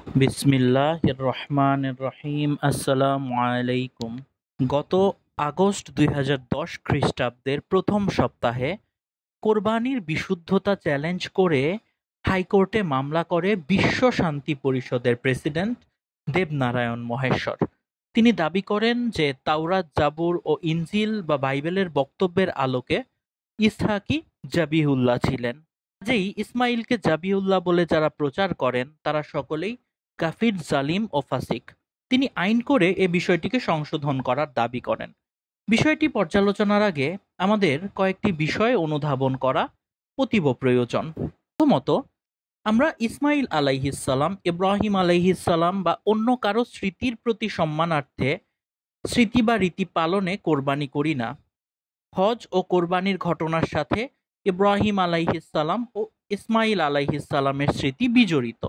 বিসমিল্লাহির রহমানির রহিম। আসসালামু আলাইকুম। গত আগস্ট ২০১০ খ্রিস্টাব্দের প্রথম সপ্তাহে কোরবানির বিশুদ্ধতা চ্যালেঞ্জ করে হাইকোর্টে মামলা করে বিশ্ব শান্তি পরিষদের প্রেসিডেন্ট দেবনারায়ণ মহেশ্বর। তিনি দাবি করেন যে তাওরাত, জাবুর ও ইনজিল বা বাইবেলের বক্তব্যের আলোকে ইসহাকি জাবিহুল্লাহ ছিলেন। কাজেই ইসমাইলকে জাবিহুল্লাহ বলে যারা প্রচার করেন তারা সকলেই কাফির, জালিম ও ফাসিক। তিনি আইন করে এ বিষয়টিকে সংশোধন করার দাবি করেন। বিষয়টি পর্যালোচনার আগে আমাদের কয়েকটি বিষয় অনুধাবন করা অতীব প্রয়োজন। প্রথমত, আমরা ইসমাইল আলাইহিসসালাম, ইব্রাহিম আলাইহিসসালাম বা অন্য কারো স্মৃতির প্রতি সম্মানার্থে স্মৃতি বা রীতি পালনে কোরবানি করি না। হজ ও কোরবানির ঘটনার সাথে ইব্রাহিম আলাইহিসসালাম ও ইসমাইল আলাইহিসসালামের স্মৃতি বিজড়িত,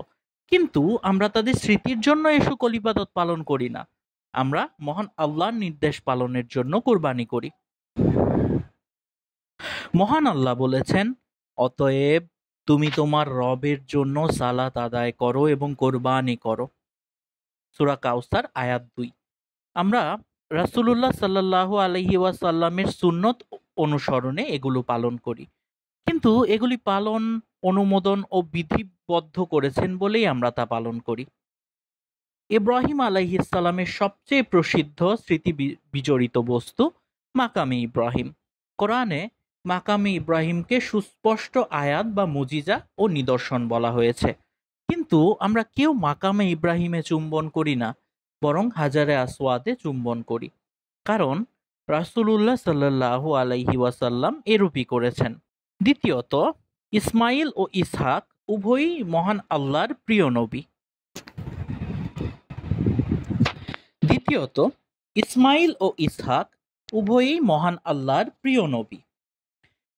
কিন্তু আমরা তাদের স্মৃতির জন্য এ সকল ইবাদত পালন করি না। আমরা মহান আল্লাহর নির্দেশ পালনের জন্য কোরবানি করি। মহান আল্লাহ বলেছেন, অতএব তুমি তোমার রবের জন্য সালাত আদায় করো এবং কোরবানি করো। সূরা কাউসার আয়াত ২। আমরা রাসূলুল্লাহ সাল্লাল্লাহু আলাইহি ওয়াসাল্লামের সুন্নত অনুসরণে এগুলো পালন করি, কিন্তু এগুলি পালন, অনুমোদন ও বিধিবদ্ধ করেছেন বলেই আমরা তা পালন করি। ইব্রাহিম আলাইহিসসালামের সবচেয়ে প্রসিদ্ধ স্মৃতি বিজড়িত বস্তু মাকামে ইব্রাহিম। কোরআনে মাকামে ইব্রাহিমকে সুস্পষ্ট আয়াত বা মুজিজা ও নিদর্শন বলা হয়েছে, কিন্তু আমরা কেউ মাকামে ইব্রাহিমে চুম্বন করি না, বরং হাজারে আসওয়াদে চুম্বন করি, কারণ রাসূলুল্লাহ সাল্লাল্লাহু আলাইহি ওয়াসাল্লাম এরূপই করেছেন। দ্বিতীয়ত, ইসমাইল ও ইসহাক উভয়ই মহান আল্লাহর প্রিয় নবী। দ্বিতীয়ত, ইসমাইল ও ইসহাক উভয়ই মহান আল্লাহর প্রিয় নবী।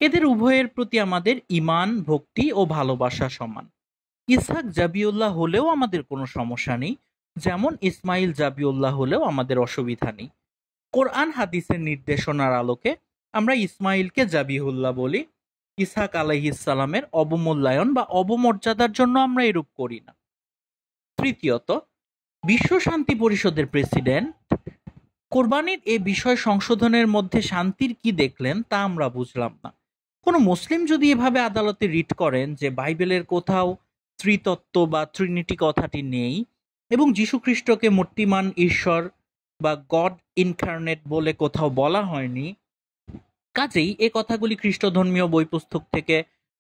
এদের উভয়ের প্রতি আমাদের ঈমান, ভক্তি ও ভালোবাসা সমান। ইসহাক জাবিউল্লাহ হলেও আমাদের কোনো সমস্যা নেই, যেমন ইসমাইল জাবিউল্লাহ হলেও আমাদের অসুবিধা নেই। কোরআন হাদিসের নির্দেশনার আলোকে আমরা ইসমাইলকে জাবিহুল্লাহ বলি। ইসহাক আলাইহিসসালামের অবমূল্যায়ন বা অবমর্যাদার জন্য আমরা এরূপ করি না। তৃতীয়ত, বিশ্ব শান্তি পরিষদের প্রেসিডেন্ট কোরবানির এ বিষয় সংশোধনের মধ্যে শান্তির কি দেখলেন তা আমরা বুঝলাম না। কোনো মুসলিম যদি এভাবে আদালতে রিট করেন যে বাইবেলের কোথাও ত্রিতত্ত্ব বা ট্রিনিটি কথাটি নেই এবং যীশুখ্রিস্টকে মূর্তিমান ঈশ্বর বা গড ইনকার্নেট বলে কোথাও বলা হয়নি, কাজেই এ কথাগুলি খ্রিস্ট ধর্মীয় বই পুস্তক থেকে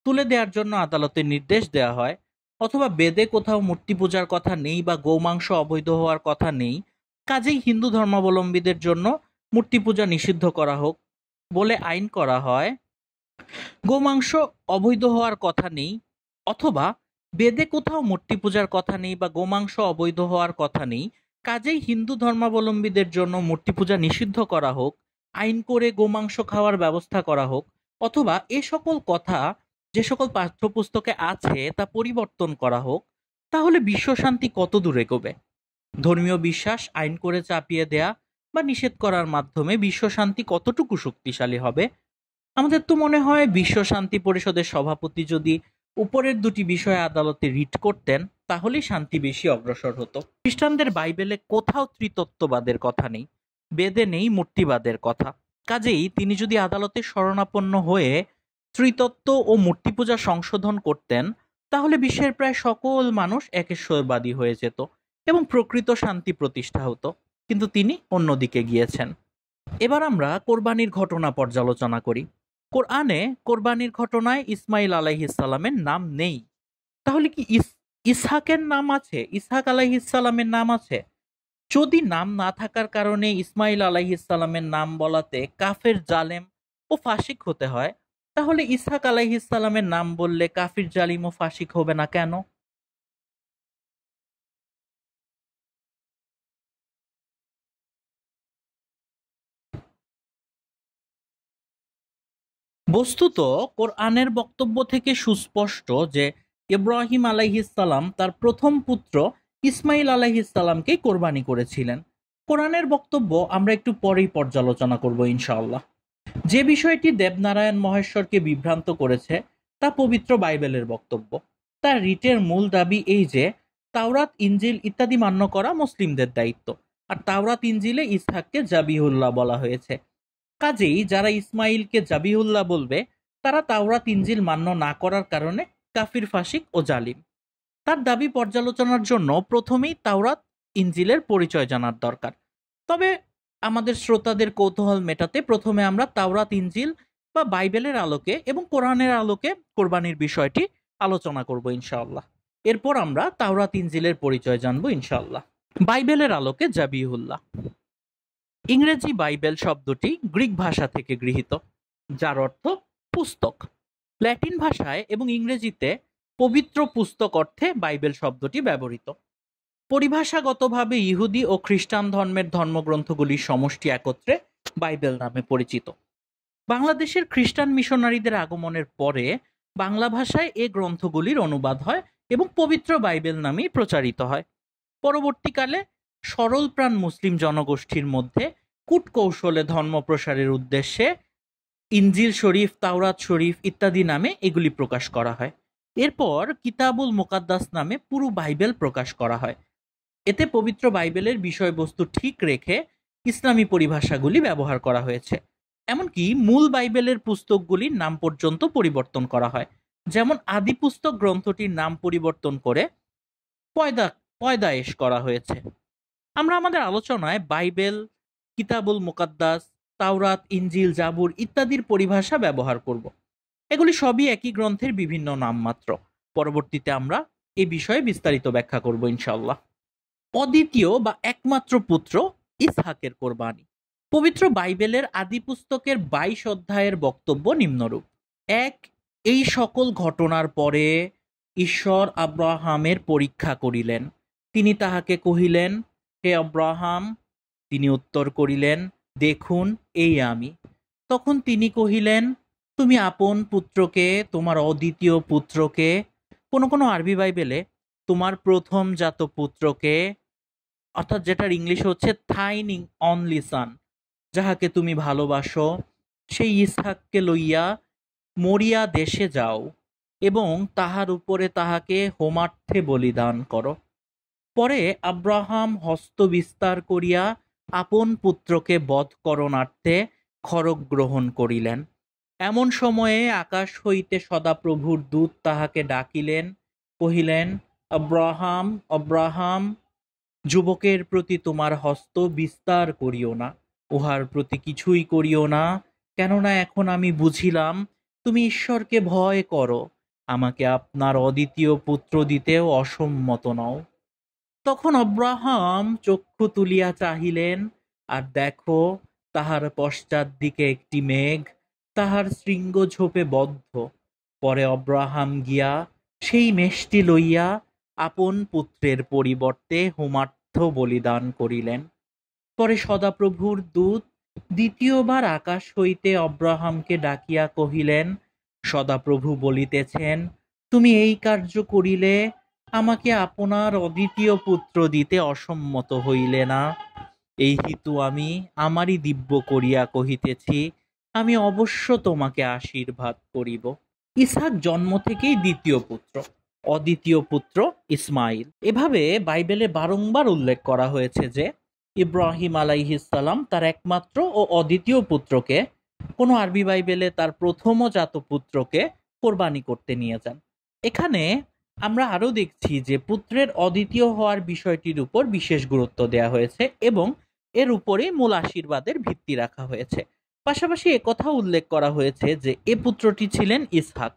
তুলে দেওয়ার জন্য আদালতে নির্দেশ দেওয়া হয়, অথবা বেদে কোথাও মূর্তি পূজার কথা নেই বা গোমাংস অবৈধ হওয়ার কথা নেই, কাজেই হিন্দু ধর্মাবলম্বীদের জন্য মূর্তি পূজা নিষিদ্ধ করা হোক বলে আইন করা হয়। গোমাংস অবৈধ হওয়ার কথা নেই, অথবা বেদে কোথাও মূর্তি পূজার কথা নেই বা গোমাংস অবৈধ হওয়ার কথা নেই, কাজেই হিন্দু ধর্মাবলম্বীদের জন্য মূর্তি পূজা নিষিদ্ধ করা হোক, আইন করে গোমাংস খাওয়ার ব্যবস্থা করা হোক, অথবা এ সকল কথা যে সকল পাঠ্যপুস্তকে আছে তা পরিবর্তন করা হোক, তাহলে বিশ্ব শান্তি কত দূর এগোবে? ধর্মীয় বিশ্বাস আইন করে চাপিয়ে দেয়া বা নিষেধ করার মাধ্যমে বিশ্ব শান্তি কতটুকু শক্তিশালী হবে? আমাদের তো মনে হয় বিশ্ব শান্তি পরিষদের সভাপতি যদি উপরের দুটি বিষয়ে আদালতে রিট করতেন তাহলেই শান্তি বেশি অগ্রসর হতো। খ্রিস্টানদের বাইবেলে কোথাও ত্রিতত্ত্ববাদের কথা নেই, বেদে নেই মূর্তিবাদের কথা। কাজেই তিনি যদি আদালতে শরণাপন্ন হয়ে ত্রিতত্ত্ব ও মূর্তি পূজা সংশোধন করতেন, তাহলে বিশ্বের প্রায় সকল মানুষ একেশ্বরবাদী হয়ে যেত এবং প্রকৃত শান্তি প্রতিষ্ঠা হতো, কিন্তু তিনি অন্যদিকে গিয়েছেন। এবার আমরা কোরবানির ঘটনা পর্যালোচনা করি। কোরআনে কোরবানির ঘটনায় ইসমাইল আলাইহিসসালামের নাম নেই, তাহলে কি ইসহাকের নাম আছে? ইসহাক আলাইহিসসালামের নাম আছে? যদি নাম না থাকার কারণে ইসমাইল আলাইহিসসালামের নাম বলাতে কাফের, জালেম ও ফাসিক হতে হয়, তাহলে ইসহাক আলাইহিসসালামের নাম বললে কাফির, জালিম ও ফাসিক হবে না কেন? বস্তুত কোরআনের বক্তব্য থেকে সুস্পষ্ট যে ইব্রাহিম আলাইহিসসালাম তার প্রথম পুত্র ইসমাইল আলাইহিসসালামকে কোরবানি করেছিলেন। কোরআনের বক্তব্য আমরা একটু পরেই পর্যালোচনা করব ইনশাআল্লাহ। যে বিষয়টি দেবনারায়ণ মহেশ্বরকে বিভ্রান্ত করেছে তা পবিত্র বাইবেলের বক্তব্য। তার রিটের মূল দাবি এই যে তাওরাত ইনজিল ইত্যাদি মান্য করা মুসলিমদের দায়িত্ব। আর তাওরাত ইনজিলে ইসহাককে জাবিহুল্লাহ বলা হয়েছে। কাজেই যারা ইসমাইলকে জাবিহুল্লাহ বলবে তারা তাওরাত ইনজিল মান্য না করার কারণে কাফির, ফাসিক ও জালিম। তার দাবি পর্যালোচনার জন্য প্রথমেই তাওরাত ইনজিলের পরিচয় জানার দরকার। তবে আমাদের শ্রোতাদের কৌতূহল মেটাতে প্রথমে আমরা তাওরাত ইনজিল বা বাইবেলের আলোকে এবং কোরআনের আলোকে কোরবানির বিষয়টি আলোচনা করব ইনশাআল্লাহ। এরপর আমরা তাওরাত ইনজিলের পরিচয় জানবো ইনশাআল্লাহ। বাইবেলের আলোকে জাবিহুল্লাহ। ইংরেজি বাইবেল শব্দটি গ্রিক ভাষা থেকে গৃহীত, যার অর্থ পুস্তক। ল্যাটিন ভাষায় এবং ইংরেজিতে পবিত্র পুস্তক অর্থে বাইবেল শব্দটি ব্যবহৃত। পরিভাষাগতভাবে ইহুদি ও খ্রিস্টান ধর্মের ধর্মগ্রন্থগুলির সমষ্টি একত্রে বাইবেল নামে পরিচিত। বাংলাদেশের খ্রিস্টান মিশনারিদের আগমনের পরে বাংলা ভাষায় এ গ্রন্থগুলির অনুবাদ হয় এবং পবিত্র বাইবেল নামেই প্রচারিত হয়। পরবর্তীকালে সরলপ্রাণ মুসলিম জনগোষ্ঠীর মধ্যে কূটকৌশলে ধর্ম প্রসারের উদ্দেশ্যে ইনজিল শরীফ, তাওরাত শরীফ ইত্যাদি নামে এগুলি প্রকাশ করা হয়। এরপর কিতাবুল মুকাদ্দাস নামে পুরো বাইবেল প্রকাশ করা হয়। এতে পবিত্র বাইবেলের বিষয়বস্তু ঠিক রেখে ইসলামী পরিভাষাগুলি ব্যবহার করা হয়েছে। এমনকি মূল বাইবেলের পুস্তকগুলির নাম পর্যন্ত পরিবর্তন করা হয়। যেমন আদি পুস্তক গ্রন্থটির নাম পরিবর্তন করে পয়দায়েশ করা হয়েছে। আমরা আমাদের আলোচনায় বাইবেল, কিতাবুল মুকাদ্দাস, তাওরাত, ইনজিল, জাবুর ইত্যাদির পরিভাষা ব্যবহার করব। এগুলি সবই একই গ্রন্থের বিভিন্ন নাম মাত্র। পরবর্তীতে আমরা এ বিষয়ে বিস্তারিত ব্যাখ্যা করব ইনশাআল্লাহ। অদ্বিতীয় বা একমাত্র পুত্র ইসহাকের কোরবানি। পবিত্র বাইবেলের আদি পুস্তকের 22 অধ্যায়ের বক্তব্য নিম্নরূপ। 1, এই সকল ঘটনার পরে ঈশ্বর আব্রাহামের পরীক্ষা করিলেন। তিনি তাহাকে কহিলেন, হে আব্রাহাম। তিনি উত্তর করিলেন, দেখুন, এই আমি। তখন তিনি কহিলেন, তুমি আপন পুত্রকে, তোমার অদ্বিতীয় পুত্রকে, কোনো কোনো আরবি বাইবেলে তোমার প্রথম জাত পুত্রকে, অর্থাৎ যেটার ইংলিশ হচ্ছে থাইন অনলি সান, যাহাকে তুমি ভালোবাসো, সেই ইসহাককে লইয়া মরিয়া দেশে যাও এবং তাহার উপরে তাহাকে হোমার্থে বলিদান করো। পরে আব্রাহাম হস্ত বিস্তার করিয়া আপন পুত্রকে বধ করণার্থে খড়গ গ্রহণ করিলেন। এমন সময়ে আকাশ হইতে সদাপ্রভুর দূত তাহাকে ডাকিলেন, কহিলেন, আব্রাহাম, আব্রাহাম। যুবকের প্রতি তোমার হস্ত বিস্তার করিও না, উহার প্রতি কিছুই করিও না, কেননা এখন আমি বুঝিলাম তুমি ঈশ্বরকে ভয় করো, আমাকে আপনার অদ্বিতীয় পুত্র দিতেও অসম্মত নও। তখন আব্রাহাম চক্ষু তুলিয়া চাহিলেন, আর দেখো, তাহার পশ্চাৎ দিকে একটি মেঘ তাহার শৃঙ্গ ঝোপে বদ্ধ। পরে আব্রাহাম গিয়া সেই মেষটি লইয়া আপন পুত্রের পরিবর্তে হোমার্থ বলিদান করিলেন। পরে সদাপ্রভুর দূত দ্বিতীয়বার আকাশ হইতে আব্রাহামকে ডাকিয়া কহিলেন, সদাপ্রভু বলিতেছেন, তুমি এই কার্য করিলে আমাকে আপনার অদ্বিতীয় পুত্র দিতে অসম্মত হইলে না। এই হেতু আমি আমারই দিব্য করিয়া কহিতেছি, আমি অবশ্য তোমাকে আশীর্বাদ করিব। ইসহাক জন্ম থেকেই দ্বিতীয় পুত্র, অদ্বিতীয় পুত্র ইসমাইল। এভাবে বাইবেলে বারংবার উল্লেখ করা হয়েছে যে ইব্রাহিম আলাইহিসসালাম তার একমাত্র ও অদ্বিতীয় পুত্রকে, কোনো আরবি বাইবেলে তার প্রথম জাত পুত্রকে কোরবানি করতে নিয়ে যান। এখানে আমরা আরো দেখছি যে পুত্রের অদ্বিতীয় হওয়ার বিষয়টির উপর বিশেষ গুরুত্ব দেওয়া হয়েছে এবং এর উপরেই মূল আশীর্বাদের ভিত্তি রাখা হয়েছে। পাশাপাশি একথা উল্লেখ করা হয়েছে যে এ পুত্রটি ছিলেন ইসহাক।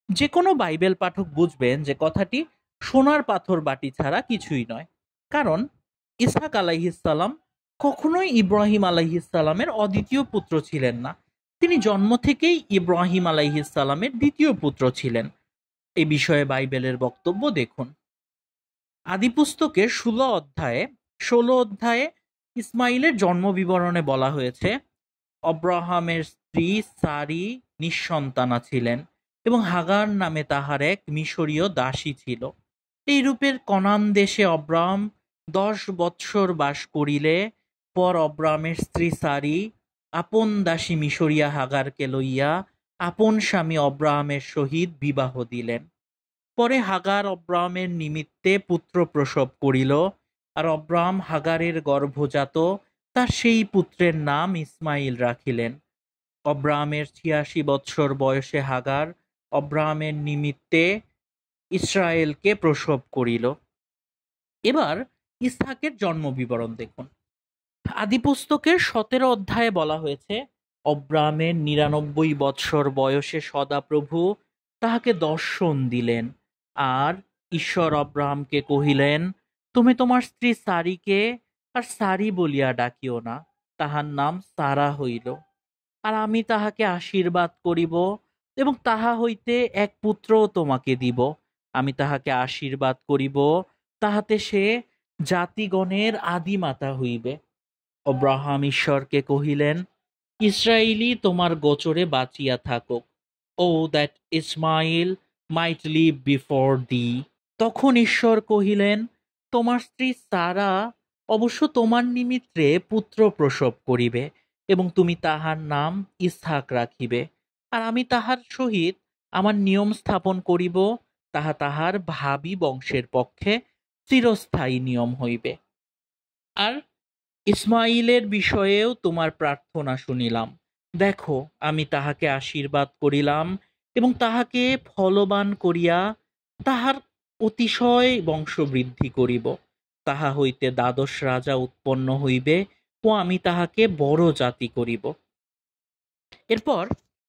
যে কোনো বাইবেল পাঠক বুঝবেন যে কথাটি সোনার পাথর বাটি ছাড়া কিছুই নয়, কারণ ইসহাক আলাইহিসসালাম কখনোই ইব্রাহিম আলাইহিসসালামের অদ্বিতীয় পুত্র ছিলেন না। তিনি জন্ম থেকেই ইব্রাহিম আলাইহিসসালামের দ্বিতীয় পুত্র ছিলেন। এ বিষয়ে বাইবেলের বক্তব্য দেখুন। আদিপুস্তকের 16 অধ্যায়ে ইসমাইলের জন্ম বিবরণে বলা হয়েছে, আব্রাহামের স্ত্রী সারি নিঃসন্তানা ছিলেন এবং হাগার নামে তাহার এক মিশরীয় দাসী ছিল। এই রূপের কনান দেশে আব্রাহাম 10 বৎসর বাস করিলে পর আব্রাহামের স্ত্রী সারি আপন দাসী মিশরিয়া হাগারকে লইয়া আপন স্বামী আব্রাহামের সহিত বিবাহ দিলেন। পরে হাগার অব্রাহামের নিমিত্তে পুত্র প্রসব করিল, আর অব্রাহাম হাগারের গর্ভজাত তার সেই পুত্রের নাম ইসমাইল রাখিলেন। অব্রাহামের ৮৬ বৎসর বয়সে হাগার অব্রাহামের নিমিত্তে ইসরায়েলকে প্রসব করিল। এবার ইসহাকের জন্ম বিবরণ দেখুন। আদিপুস্তকের ১৭ অধ্যায়ে বলা হয়েছে, অব্রাহামের ৯৯ বৎসর বয়সে সদাপ্রভু তাহাকে দর্শন দিলেন, আর ঈশ্বর অব্রাহামকে কহিলেন, তুমি তোমার স্ত্রী সারিকে আর সারি বলিয়া ডাকিও না, তাহার নাম সারা হইল। আর আমি তাহাকে আশীর্বাদ করিব এবং তাহা হইতে এক পুত্রও তোমাকে দিব। আমি তাহাকে আশীর্বাদ করিব, তাহাতে সে জাতিগণের আদিমাতা হইবে। অব্রাহাম ঈশ্বরকে কহিলেন, ইসরায়েলি তোমার গোচরে বাঁচিয়া থাকুক। O that Ishmael might live before thee. তখন ঈশ্বর কহিলেন, তোমার স্ত্রী সারা অবশ্য তোমার নিমিত্তে পুত্র প্রসব করিবে, এবং তুমি তাহার নাম ইসহাক রাখিবে। আর আমি তাহার সহিত আমার নিয়ম স্থাপন করিব, তাহা তাহার ভাবী বংশের পক্ষে চিরস্থায়ী নিয়ম হইবে। আর ইসমাইলের বিষয়েও তোমার প্রার্থনা শুনিলাম। দেখো, আমি তাহাকে আশীর্বাদ করিলাম এবং তাহাকে ফলবান করিয়া তাহার অতিশয় বংশবৃদ্ধি করিব। তাহা হইতে দ্বাদশ রাজা উৎপন্ন হইবে ও আমি তাহাকে বড় জাতি করিব। এরপর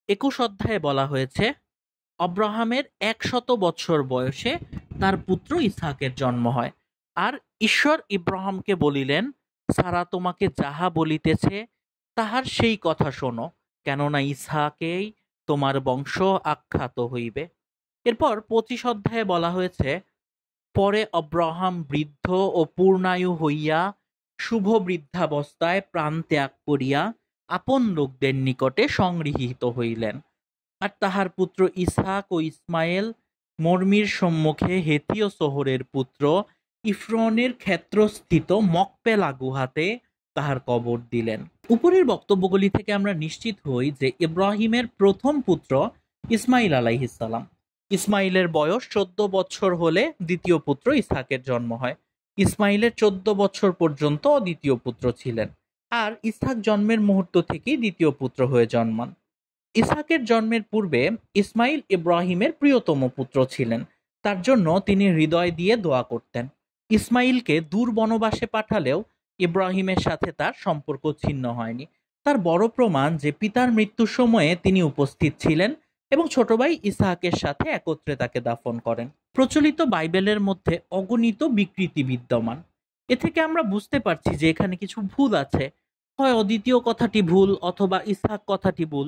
২১ অধ্যায়ে বলা হয়েছে, অব্রাহামের ১০০ বৎসর বয়সে তার পুত্র ইসহাকের জন্ম হয়। আর ঈশ্বর ইব্রাহামকে বলিলেন, সারা তোমাকে যাহা বলিতেছে তাহার সেই কথা শোনো, কেননা ইসহাকেই তোমার বংশ আখ্যাত হইবে। এরপর ২৫ অধ্যায়ে বলা হয়েছে, পরে অব্রাহাম বৃদ্ধ ও পূর্ণায়ু হইয়া শুভ বৃদ্ধাবস্থায় প্রাণ ত্যাগ করিয়া আপন লোকদের নিকটে সংগৃহীত হইলেন। আর তাহার পুত্র ইসহাক ও ইসমাইল মর্মির সম্মুখে হেতীয় শহরের পুত্র ইফরনের ক্ষেত্রস্থিত মকপেলা গুহাতে তাহার কবর দিলেন। উপরের বক্তব্যগুলি থেকে আমরা নিশ্চিত হই যে ইব্রাহিমের প্রথম পুত্র ইসমাইল আলাইহিসসালাম। ইসমাইলের বয়স ১৪ বছর হলে দ্বিতীয় পুত্র ইসহাকের জন্ম হয়। ইসমাইলের ১৪ বছর পর্যন্ত দ্বিতীয় পুত্র ছিলেন, আর ইসহাক জন্মের মুহূর্ত থেকেই দ্বিতীয় পুত্র হয়ে জন্মান। ইসহাকের জন্মের পূর্বে ইসমাইল ইব্রাহিমের প্রিয়তম পুত্র ছিলেন, তার জন্য তিনি হৃদয় দিয়ে দোয়া করতেন। ইসমাইলকে দূর বনবাসে পাঠালেও ইব্রাহিমের সাথে তার সম্পর্ক ছিন্ন হয়নি। তার বড় প্রমাণ যে পিতার মৃত্যুর সময়ে তিনি উপস্থিত ছিলেন এবং ছোট ভাই ইসহাকের সাথে একত্রে তাকে দাফন করেন। প্রচলিত বাইবেলের মধ্যে অগণিত বিকৃতি বিদ্যমান। এ থেকে আমরা বুঝতে পারছি যে এখানে কিছু ভুল আছে। হয় অদ্বিতীয় কথাটি ভুল অথবা ইসহাক কথাটি ভুল।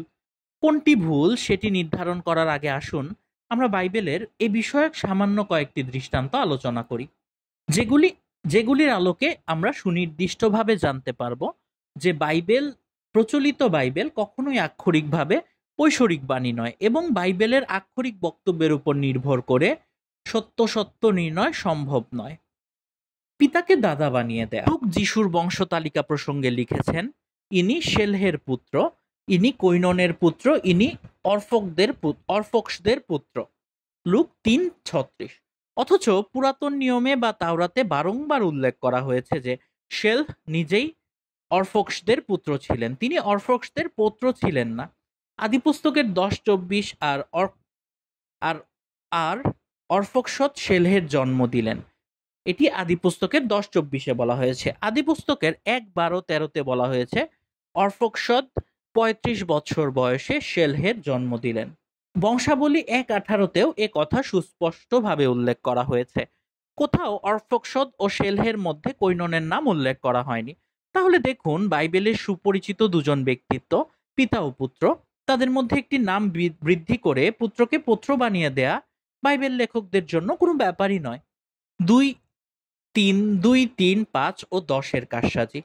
কোনটি ভুল সেটি নির্ধারণ করার আগে আসুন আমরা বাইবেলের এ বিষয়ক সামান্য কয়েকটি দৃষ্টান্ত আলোচনা করি, যেগুলির আলোকে আমরা সুনির্দিষ্টভাবে জানতে পারবো যে প্রচলিত বাইবেল কখনোই আক্ষরিকভাবে ঐশ্বরিক বাণী নয় এবং বাইবেলের আক্ষরিক বক্তব্যের উপর নির্ভর করে সত্য নির্ণয় সম্ভব নয়। পিতাকে দাদা বানিয়ে দেয়া। লুক যিশুর বংশ তালিকা প্রসঙ্গে লিখেছেন, ইনি শেলহের পুত্র, ইনি কৈননের পুত্র, ইনি অরফক্সদের পুত্র। লুক ৩:৩৬। অথচ পুরাতন নিয়মে বা তাওরাতে বারংবার উল্লেখ করা হয়েছে যে শেলহ নিজেই অরফক্সদের পুত্র ছিলেন। তিনি অরফক্সদের পৌত্র ছিলেন না। আদিপুস্তকের ১০:২৪ আর অরফক্সদ শেলহের জন্ম দিলেন। এটি আদিপুস্তকের ১০:২৪-এ বলা হয়েছে। আদিপুস্তকের ১:১২-১৩-তে বলা হয়েছে অরফক্সদ ৩৫ বছর বয়সে শেলহের জন্ম দিলেন। বংশাবলী ১:১৮-তেও এ কথা সুস্পষ্টভাবে উল্লেখ করা হয়েছে। কোথাও অরফক্সদ ও শেলহের মধ্যে কৈননের নাম উল্লেখ করা হয়নি। তাহলে দেখুন, বাইবেলের সুপরিচিত দুজন ব্যক্তিত্ব, পিতা ও পুত্র, তাদের মধ্যে একটি নাম বৃদ্ধি করে পুত্রকে পৌত্র বানিয়ে দেয়া বাইবেল লেখকদের জন্য কোনো ব্যাপারই নয়। ২, ৩, ৫ ও ১০-এর কারসাজি।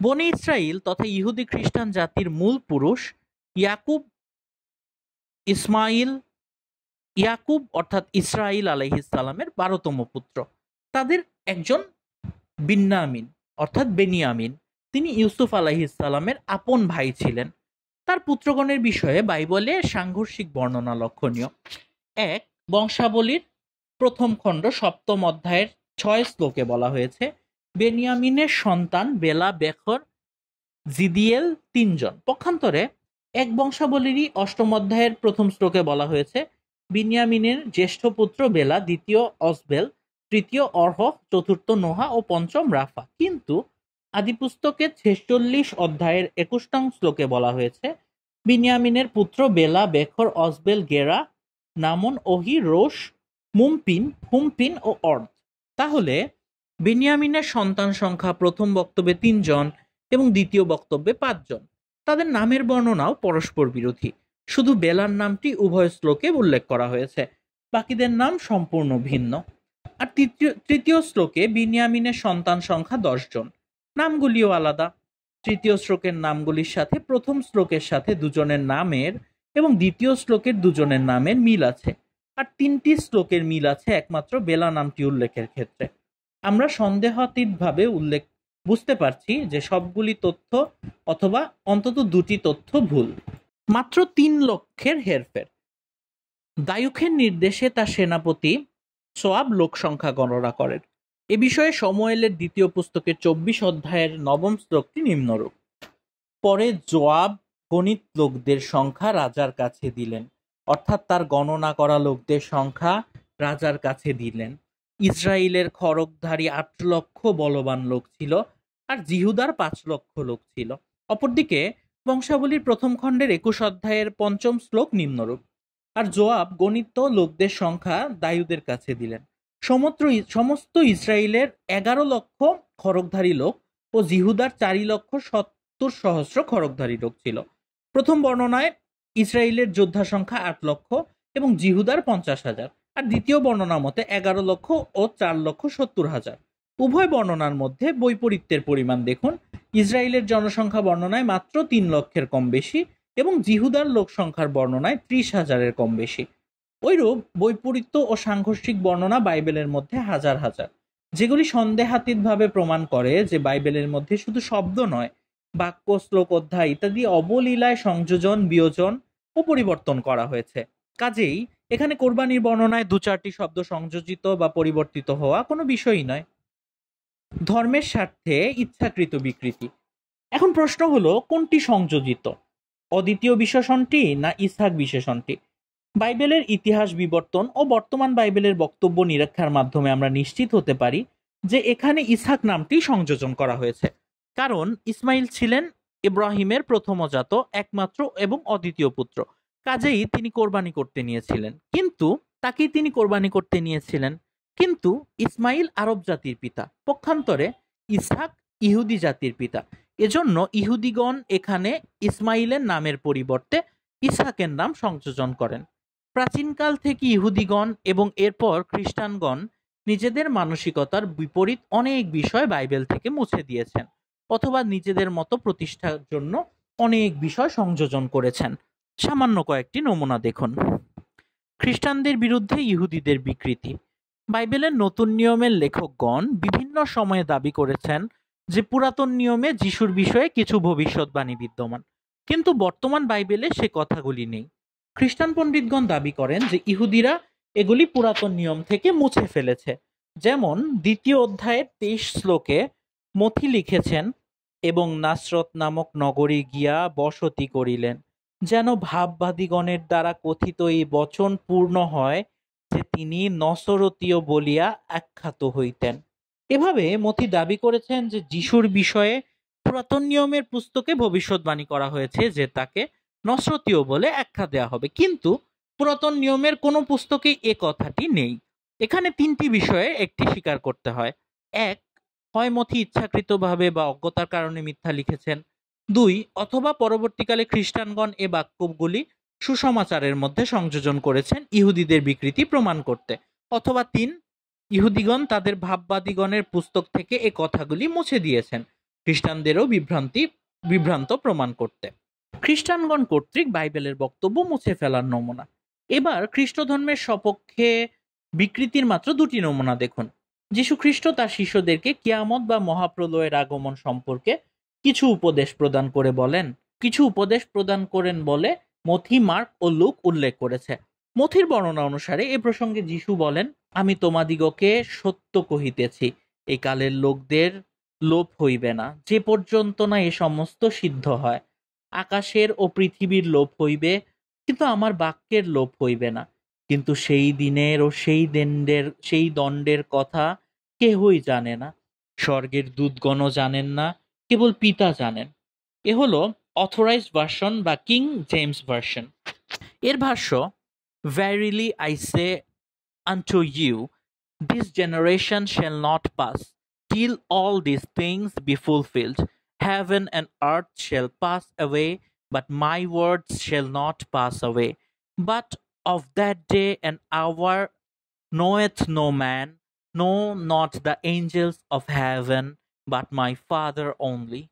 বনী ইসরাইল তথা ইহুদি খ্রিস্টান জাতির মূল পুরুষ ইয়াকুব অর্থাৎ ইসরাইল আলাইহিসসালামের ১২তম পুত্র। তাদের একজন বিন্যামিন অর্থাৎ বেনিয়ামিন, তিনি ইউসুফ আলাইহিসসালামের আপন ভাই ছিলেন। তার পুত্রগণের বিষয়ে বাইবেলে সাংঘর্ষিক বর্ণনা লক্ষণীয়। ১. বংশাবলীর প্রথম খণ্ড 7ম অধ্যায়ের 6 শ্লোকে বলা হয়েছে, বেনিয়ামিনের সন্তান বেলা, বেখর, জিদিয়েল 3 জন। পক্ষান্তরে এক বংশাবলীরই 8ম অধ্যায়ের 1ম শ্লোকে বলা হয়েছে, বিনিয়ামিনের জ্যেষ্ঠ পুত্র বেলা, দ্বিতীয় অসবেল, তৃতীয় অর্হ, চতুর্থ নোহা ও পঞ্চম রাফা। কিন্তু আদিপুস্তকের 46 অধ্যায়ের 21নং শ্লোকে বলা হয়েছে, বিনিয়ামিনের পুত্র বেলা, বেখর, অসবেল, গেরা, নামন, ওহি, রোশ, মুমপিন, হুমপিন ও অর্দ। তাহলে বিনিয়ামিনের সন্তান সংখ্যা প্রথম বক্তব্যে 3 জন এবং দ্বিতীয় বক্তব্যে 5 জন। তাদের নামের বর্ণনাও পরস্পর বিরোধী। শুধু বেলার নামটি উভয় শ্লোকে উল্লেখ করা হয়েছে, বাকিদের নাম সম্পূর্ণ ভিন্ন। আর তৃতীয় শ্লোকে বিনিয়ামিনের সন্তান সংখ্যা 10 জন, নামগুলিও আলাদা। তৃতীয় শ্লোকের নামগুলির সাথে প্রথম শ্লোকের সাথে দুজনের নামের এবং দ্বিতীয় শ্লোকের দুজনের নামের মিল আছে। আর 3টি শ্লোকের মিল আছে একমাত্র বেলা নামটি উল্লেখের ক্ষেত্রে। আমরা সন্দেহাতীতভাবে বুঝতে পারছি যে সবগুলি তথ্য অথবা অন্তত 2টি তথ্য ভুল। মাত্র 3 লক্ষের হেরফের। দায়ুখের নির্দেশে তার সেনাপতি সোয়াব লোক সংখ্যা গণনা করেন। এ বিষয়ে শমূয়েলের দ্বিতীয় পুস্তকের 24 অধ্যায়ের 9ম শ্লোকটি নিম্নরূপ: পরে জোয়াব গণিত লোকদের সংখ্যা রাজার কাছে দিলেন, অর্থাৎ তার গণনা করা লোকদের সংখ্যা রাজার কাছে দিলেন। ইসরায়েলের খড়গধারী 8 লক্ষ বলবান লোক ছিল, আর জিহুদার 5 লক্ষ লোক ছিল। অপরদিকে বংশাবলীর প্রথম খণ্ডের 21 অধ্যায়ের 5ম শ্লোক নিম্নরূপ: আর জোয়াব গণিত লোকদের সংখ্যা দায়ুদের কাছে দিলেন। সমস্ত ইসরায়েলের 11 লক্ষ খড়গধারী লোক ও জিহুদার 4,70,000 খড়গধারী লোক ছিল। প্রথম বর্ণনায় ইসরায়েলের যোদ্ধা সংখ্যা 8 লক্ষ এবং জিহুদার 50,000, আর দ্বিতীয় বর্ণনা মতে 11 লক্ষ ও 4,70,000। উভয় বর্ণনার মধ্যে বৈপরীত্যের পরিমাণ দেখুন। ইসরায়েলের জনসংখ্যা বর্ণনায় মাত্র 3 লক্ষের কম বেশি এবং জিহুদার লোক সংখ্যার বর্ণনায় 30,000-এর কম বেশি। ওইরূপ বৈপরীত্য ও সাংঘর্ষিক বর্ণনা বাইবেলের মধ্যে হাজার হাজার, যেগুলি সন্দেহাতীতভাবে প্রমাণ করে যে বাইবেলের মধ্যে শুধু শব্দ নয়, বাক্য, শ্লোক, অধ্যায় ইত্যাদি অবলীলায় সংযোজন, বিয়োজন ও পরিবর্তন করা হয়েছে। কাজেই এখানে কোরবানির বর্ণনায় 2-4টি শব্দ সংযোজিত বা পরিবর্তিত হওয়া কোনো বিষয়ই নয়। ধর্মের স্বার্থে ইচ্ছাকৃত বিকৃতি। এখন প্রশ্ন হলো, কোনটি সংযোজিত, অদ্বিতীয় বিশেষণটি না ইসহাক বিশেষণটি? বাইবেলের ইতিহাস বিবর্তন ও বর্তমান বাইবেলের বক্তব্য নিরীক্ষার মাধ্যমে আমরা নিশ্চিত হতে পারি যে এখানে ইসহাক নামটি সংযোজন করা হয়েছে, কারণ ইসমাইল ছিলেন ইব্রাহিমের প্রথমজাত, একমাত্র এবং অদ্বিতীয় পুত্র। কাজেই তিনি কোরবানি করতে নিয়েছিলেন। কিন্তু ইসমাইল আরব জাতির পিতা, পক্ষান্তরে ইসহাক ইহুদি জাতির পিতা। এজন্য ইহুদিগণ এখানে ইসমাইলের নামের পরিবর্তে ইসহাকের নাম সংযোজন করেন। প্রাচীনকাল থেকে ইহুদিগণ এবং এরপর খ্রিস্টানগণ নিজেদের মানসিকতার বিপরীত অনেক বিষয় বাইবেল থেকে মুছে দিয়েছেন, অথবা নিজেদের মতো প্রতিষ্ঠার জন্য অনেক বিষয় সংযোজন করেছেন। সামান্য কয়েকটি নমুনা দেখুন। খ্রিস্টানদের বিরুদ্ধে ইহুদিদের বিকৃতি। বাইবেলের নতুন নিয়মের লেখকগণ বিভিন্ন সময়ে দাবি করেছেন যে পুরাতন নিয়মে যিশুর বিষয়ে কিছু ভবিষ্যৎবাণী বিদ্যমান, কিন্তু বর্তমান বাইবেলে সে কথাগুলি নেই। খ্রিস্টান পণ্ডিতগণ দাবি করেন যে ইহুদিরা এগুলি পুরাতন নিয়ম থেকে মুছে ফেলেছে। যেমন 2 অধ্যায়ের 23 শ্লোকে মথি লিখেছেন, এবং নাসরত নামক নগরে গিয়া বসতি করিলেন, যেন ভাববাদীগণের দ্বারা কথিত এই বচন পূর্ণ হয় যে তিনি নসরতীয় বলিয়া আখ্যাত হইতেন। এভাবে মথি দাবি করেছেন যে যিশুর বিষয়ে পুরাতন নিয়মের পুস্তকে ভবিষ্যৎবাণী করা হয়েছে যে তাকে নসরতীয় বলে আখ্যা দেওয়া হবে, কিন্তু পুরাতন নিয়মের কোনো পুস্তকে এ কথাটি নেই। এখানে 3টি বিষয়ে একটি স্বীকার করতে হয়। 1, হয় মথি ইচ্ছাকৃতভাবে বা অজ্ঞতার কারণে মিথ্যা লিখেছেন। 2, অথবা পরবর্তীকালে খ্রিস্টানগণ এ বাক্যগুলি সুসমাচারের মধ্যে সংযোজন করেছেন ইহুদিদের বিকৃতি প্রমাণ করতে। অথবা 3, ইহুদিগণ তাদের ভাববাদীগণের পুস্তক থেকে এ কথাগুলি মুছে দিয়েছেন খ্রিস্টানদেরও বিভ্রান্ত প্রমাণ করতে। খ্রিস্টানগণ কর্তৃক বাইবেলের বক্তব্য মুছে ফেলার নমুনা। এবার খ্রিস্ট ধর্মের সপক্ষে বিকৃতির মাত্র 2টি নমুনা দেখুন। যীশু খ্রিস্ট তার শিষ্যদেরকে কিয়ামত বা মহাপ্রলয়ের আগমন সম্পর্কে কিছু উপদেশ প্রদান করেন বলে মথি, মার্ক ও লুক উল্লেখ করেছে। মথির বর্ণনা অনুসারে এ প্রসঙ্গে যীশু বলেন, আমি তোমাদিগকে সত্য কহিতেছি, এই কালের লোকদের লোপ হইবে না, যে পর্যন্ত না এ সমস্ত সিদ্ধ হয়। আকাশের ও পৃথিবীর লোপ হইবে, কিন্তু আমার বাক্যের লোপ হইবে না। কিন্তু সেই দিনের ও সেই দণ্ডের কথা কেহই জানে না, স্বর্গের দূতগণও জানেন না, কেবল পিতা জানেন। এ হলো অথরাইজড ভার্সন বা কিং জেমস ভার্সন। এর ভাষ্য, Verily I say unto you, this generation shall not pass till all these things be fulfilled. Heaven and earth shall pass away, but my words shall not pass away. But of that day and hour knoweth no man, no, not the angels of heaven, but my Father only.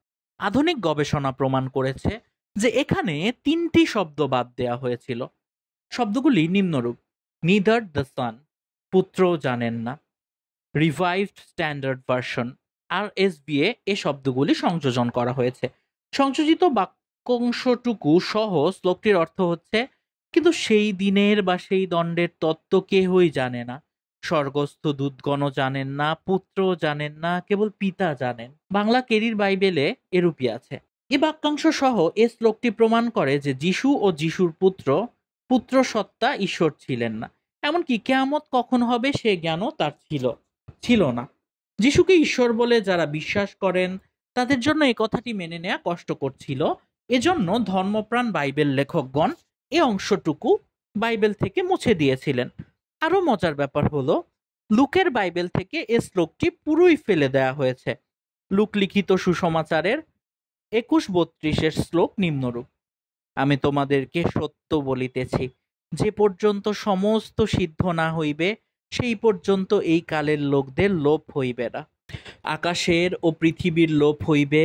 আধুনিক গবেষণা প্রমাণ করেছে যে এখানে তিনটি শব্দ বাদ দেয়া হয়েছিল। শব্দগুলি নিম্নরূপ: নিদার দ্য সান, পুত্রও জানেন না। রিভাইভড স্ট্যান্ডার্ড ভার্সন RSVA এ শব্দগুলি সংযোজন করা হয়েছে। সংযোজিত বাক্যাংশটুকু সহ শ্লোকটির অর্থ হচ্ছে, কিন্তু সেই দিনের বা সেই দণ্ডের তত্ত্ব কেহই জানে না, স্বর্গস্থ দূতগণও জানেন না, পুত্রও জানেন না, কেবল পিতা জানেন। বাংলা কেরির বাইবেলে এরূপই আছে। এ বাক্যাংশ সহ এ শ্লোকটি প্রমাণ করে যে যিশু ও যিশুর পুত্র সত্তা ঈশ্বর ছিলেন না। এমনকি কেয়ামত কখন হবে সে জ্ঞানও তার ছিল না। যিশুকে ঈশ্বর বলে যারা বিশ্বাস করেন তাদের জন্য এই কথাটি মেনে নেওয়া কষ্টকর ছিল। এজন্য ধর্মপ্রাণ বাইবেল লেখকগণ এ অংশটুকু বাইবেল থেকে মুছে দিয়েছিলেন। আরো মজার ব্যাপার হলো, লুকের বাইবেল থেকে এ শ্লোকটি পুরোই ফেলে দেয়া হয়েছে। লুক লিখিত সুসমাচারের 21:32 শ্লোক নিম্নরূপ: আমি তোমাদেরকে সত্য বলিতেছি, যে পর্যন্ত সমস্ত সিদ্ধ না হইবে সেই পর্যন্ত এই কালের লোকদের লোপ হইবে না। আকাশের ও পৃথিবীর লোপ হইবে,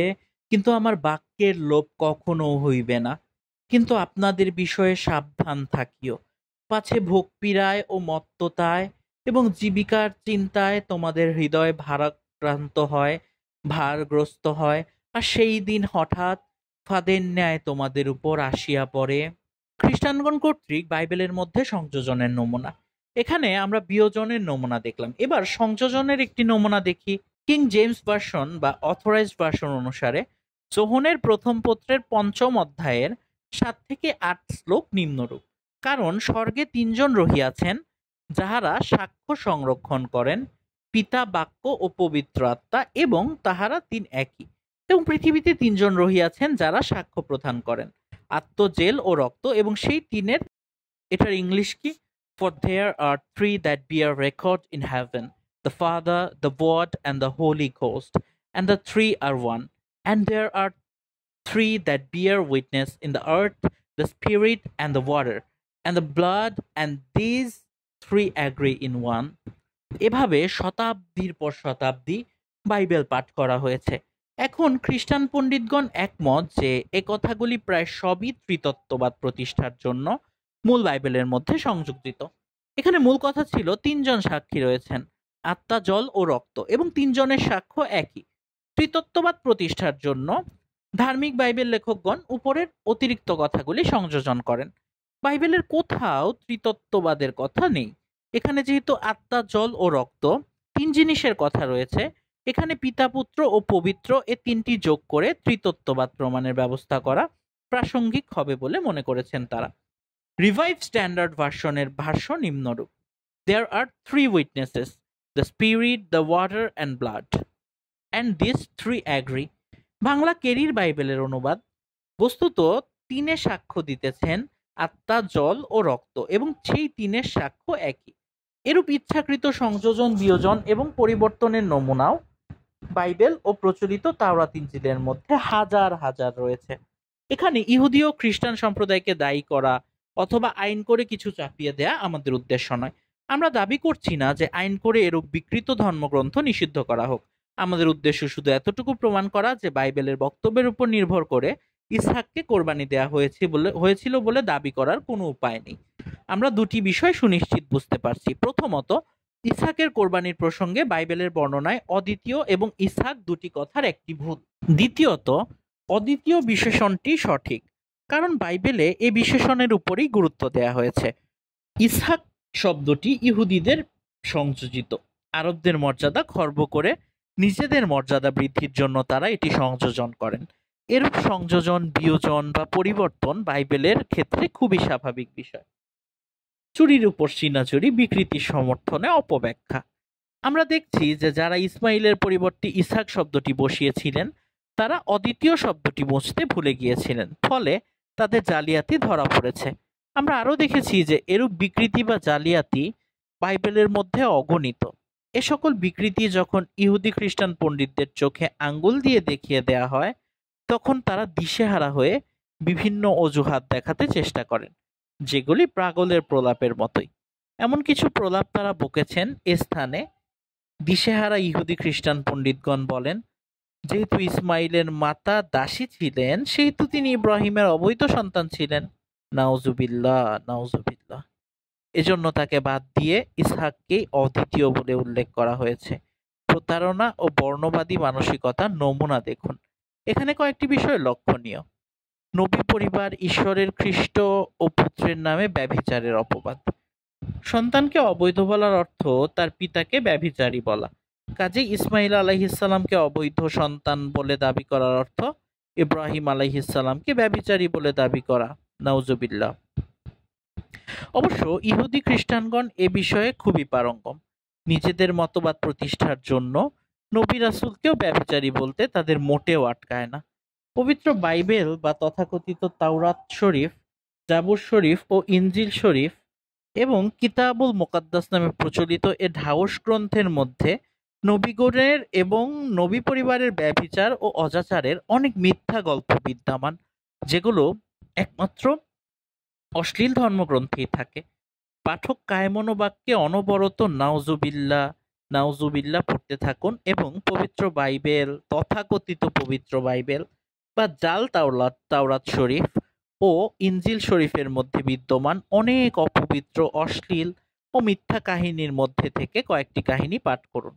কিন্তু আমার বাক্যের লোপ কখনো হইবে না। কিন্তু আপনাদের বিষয়ে সাবধান থাকিও, পাছে ভোগপীড়ায় ও মত্ততায় এবং জীবিকার চিন্তায় তোমাদের হৃদয় ভারগ্রস্ত হয়, আর সেই দিন হঠাৎ ফাঁদের ন্যায় তোমাদের উপর আসিয়া পড়ে। খ্রিস্টানগণ কর্তৃক বাইবেলের মধ্যে সংযোজনের নমুনা। এখানে আমরা বিয়োজনের নমুনা দেখলাম, এবার সংযোজনের একটি নমুনা দেখি। কিং জেমস ভার্সন বা অথরাইজড ভার্সন অনুসারে যোহনের প্রথম পত্রের 5ম অধ্যায়ের 7 থেকে 8 শ্লোক নিম্নরূপ: কারণ স্বর্গে 3 জন রহিয়াছেন, যাহারা সাক্ষ্য সংরক্ষণ করেন, পিতা, বাক্য ও পবিত্র আত্মা, এবং তাহারা 3 একই। এবং পৃথিবীতে 3 জন রহিয়াছেন, যারা সাক্ষ্য প্রদান করেন, আত্ম, জেল ও রক্ত। এবং সেই 3-এর এটার ইংলিশ কি? For there are 3 that bear record in heaven, the Father, the Word, and the Holy Ghost, and the 3 are one. And there are 3 that bear witness in the earth, the Spirit, and the water, and the blood, and these 3 agree in one. এভাবে শতাব্দীর পর শতাব্দী Bible পাঠ করা হয়েছে। এখন খ্রিস্টান পণ্ডিতগণ একমত যে এ কথাগুলি প্রায় সবই ত্রিতত্ত্ববাদ প্রতিষ্ঠার জন্য মূল বাইবেলের মধ্যে সংযোজিত। এখানে মূল কথা ছিল 3 জন সাক্ষী রয়েছেন, আত্মা, জল ও রক্ত, এবং 3 জনের সাক্ষ্য একই। ত্রিতত্ত্ববাদ প্রতিষ্ঠার জন্য ধার্মিক বাইবেল লেখকগণ উপরের অতিরিক্ত কথাগুলি সংযোজন করেন। বাইবেলের কোথাও ত্রিতত্ত্ববাদের কথা নেই। এখানে যেহেতু আত্মা, জল ও রক্ত 3 জিনিসের কথা রয়েছে, এখানে পিতা, পুত্র ও পবিত্র এ 3টি যোগ করে ত্রিতত্ত্ববাদ প্রমাণের ব্যবস্থা করা প্রাসঙ্গিক হবে বলে মনে করেছেন তারা। রিভাইভ স্ট্যান্ডার্ড ভার্সনের ভাষ্য নিম্নরূপ: There are 3 witnesses, the Spirit, the water, and blood, and these 3 agree. Bangla কেরির বাইবেলের অনুবাদ: বস্তুত 3 সাক্ষ্য দিতেছেন, আত্মা, জল ও রক্ত, এবং সেই 3 সাক্ষ্য একই। এরূপ ইচ্ছাকৃত সংযোজন, বিয়োজন এবং পরিবর্তনের নমুনাও বাইবেল ও প্রচলিত তাওরাত ইনজিলের মধ্যে হাজার হাজার রয়েছে। এখানে ইহুদি ও খ্রিস্টান সম্প্রদায়কে দায়ী করা অথবা আইন করে কিছু চাপিয়ে দেয়া আমাদের উদ্দেশ্য নয়। আমরা দাবি করছি না যে আইন করে এরূপ বিকৃত ধর্মগ্রন্থ নিষিদ্ধ করা হোক। আমাদের উদ্দেশ্য শুধু এতটুকু প্রমাণ করা যে বাইবেলের বক্তব্যের উপর নির্ভর করে ইসহাককে কোরবানি দেয়া হয়েছিল বলে দাবি করার কোনো উপায় নেই। আমরা 2টি বিষয় সুনিশ্চিত বুঝতে পারছি। প্রথমত, ইসহাকের কোরবানির প্রসঙ্গে বাইবেলের বর্ণনায় অদ্বিতীয় এবং ইসহাক 2টি কথার একটি ভূত। দ্বিতীয়ত, অদ্বিতীয় বিশেষণটি সঠিক, কারণ বাইবেলে এ বিশেষণের উপরই গুরুত্ব দেয়া হয়েছে। ইসহাক শব্দটি ইহুদিদের সংযোজিত। আরবদের মর্যাদা খর্ব করে নিজেদের মর্যাদা বৃদ্ধির জন্য তারা এটি সংযোজন করেন। এরূপ সংযোজন, বিয়োজন বা পরিবর্তন বাইবেলের ক্ষেত্রে খুবই স্বাভাবিক বিষয়। চুরির উপর চিনাচুরি বিকৃতির সমর্থনে অপব্যাখ্যা। আমরা দেখছি যে যারা ইসমাইলের পরিবর্তে ইসহাক শব্দটি বসিয়েছিলেন তারা অদ্বিতীয় শব্দটি মুছতে ভুলে গিয়েছিলেন, ফলে তাদের জালিয়াতি ধরা পড়েছে। আমরা আরো দেখেছি যে এরূপ বিকৃতি বা জালিয়াতি বাইবেলের মধ্যে অগণিত। এ সকল বিকৃতি যখন ইহুদি খ্রিস্টান পণ্ডিতদের চোখে আঙ্গুল দিয়ে দেখিয়ে দেয়া হয় তখন তারা দিশেহারা হয়ে বিভিন্ন অজুহাত দেখাতে চেষ্টা করেন, যেগুলি পাগলের প্রলাপের মতোই। এমন কিছু প্রলাপ তারা বকেছেন। এ স্থানে দিশেহারা ইহুদি খ্রিস্টান পণ্ডিতগণ বলেন, যেহেতু ইসমাইলের মাতা দাসী ছিলেন সেহেতু তিনি ইব্রাহিমের অবৈধ সন্তান ছিলেন। নাউজুবিল্লাহ, নাউজুবিল্লাহ। এজন্য তাকে বাদ দিয়ে ইসহাককে অদ্বিতীয় বলে উল্লেখ করা হয়েছে। প্রতারণা ও বর্ণবাদী মানসিকতার নমুনা দেখুন। এখানে কয়েকটি বিষয় লক্ষণীয়। নবী পরিবার ঈশ্বরের খ্রিস্ট ও পুত্রের নামে ব্যভিচারের অপবাদ। সন্তানকে অবৈধ বলার অর্থ তার পিতাকে ব্যভিচারী বলা। কাজেই ইসমাইল আলাইহিসসালামকে অবৈধ সন্তান বলে দাবি করার অর্থ ইব্রাহিম আলাইহিসসালামকে ব্যভিচারী বলে দাবি করা। নাউজুবিল্লাহ। অবশ্য ইহুদি খ্রিস্টানগণ এ বিষয়ে খুবই পারঙ্গম। নিজেদের মতবাদ প্রতিষ্ঠার জন্য নবী রাসূলকেও ব্যভিচারী বলতে তাদের মোটেও আটকায় না। পবিত্র বাইবেল বা তথাকথিত তাওরাত শরীফ, জাবুর শরীফ ও ইনজিল শরীফ এবং কিতাবুল মুকাদ্দাস নামে প্রচলিত এ ঢাওস গ্রন্থের মধ্যে নবীগণের এবং নবী পরিবারের ব্যভিচার ও অজাচারের অনেক মিথ্যা গল্প বিদ্যমান, যেগুলো একমাত্র অশ্লীল ধর্মগ্রন্থেই থাকে। পাঠক কায়মনোবাক্যে অনবরত নাউজুবিল্লাহ, নাউজুবিল্লাহ পড়তে থাকুন এবং পবিত্র বাইবেল, তথাকথিত পবিত্র বাইবেল বা জাল তাওরাত শরীফ ও ইনজিল শরীফের মধ্যে বিদ্যমান অনেক অপবিত্র, অশ্লীল ও মিথ্যা কাহিনীর মধ্যে থেকে কয়েকটি কাহিনী পাঠ করুন।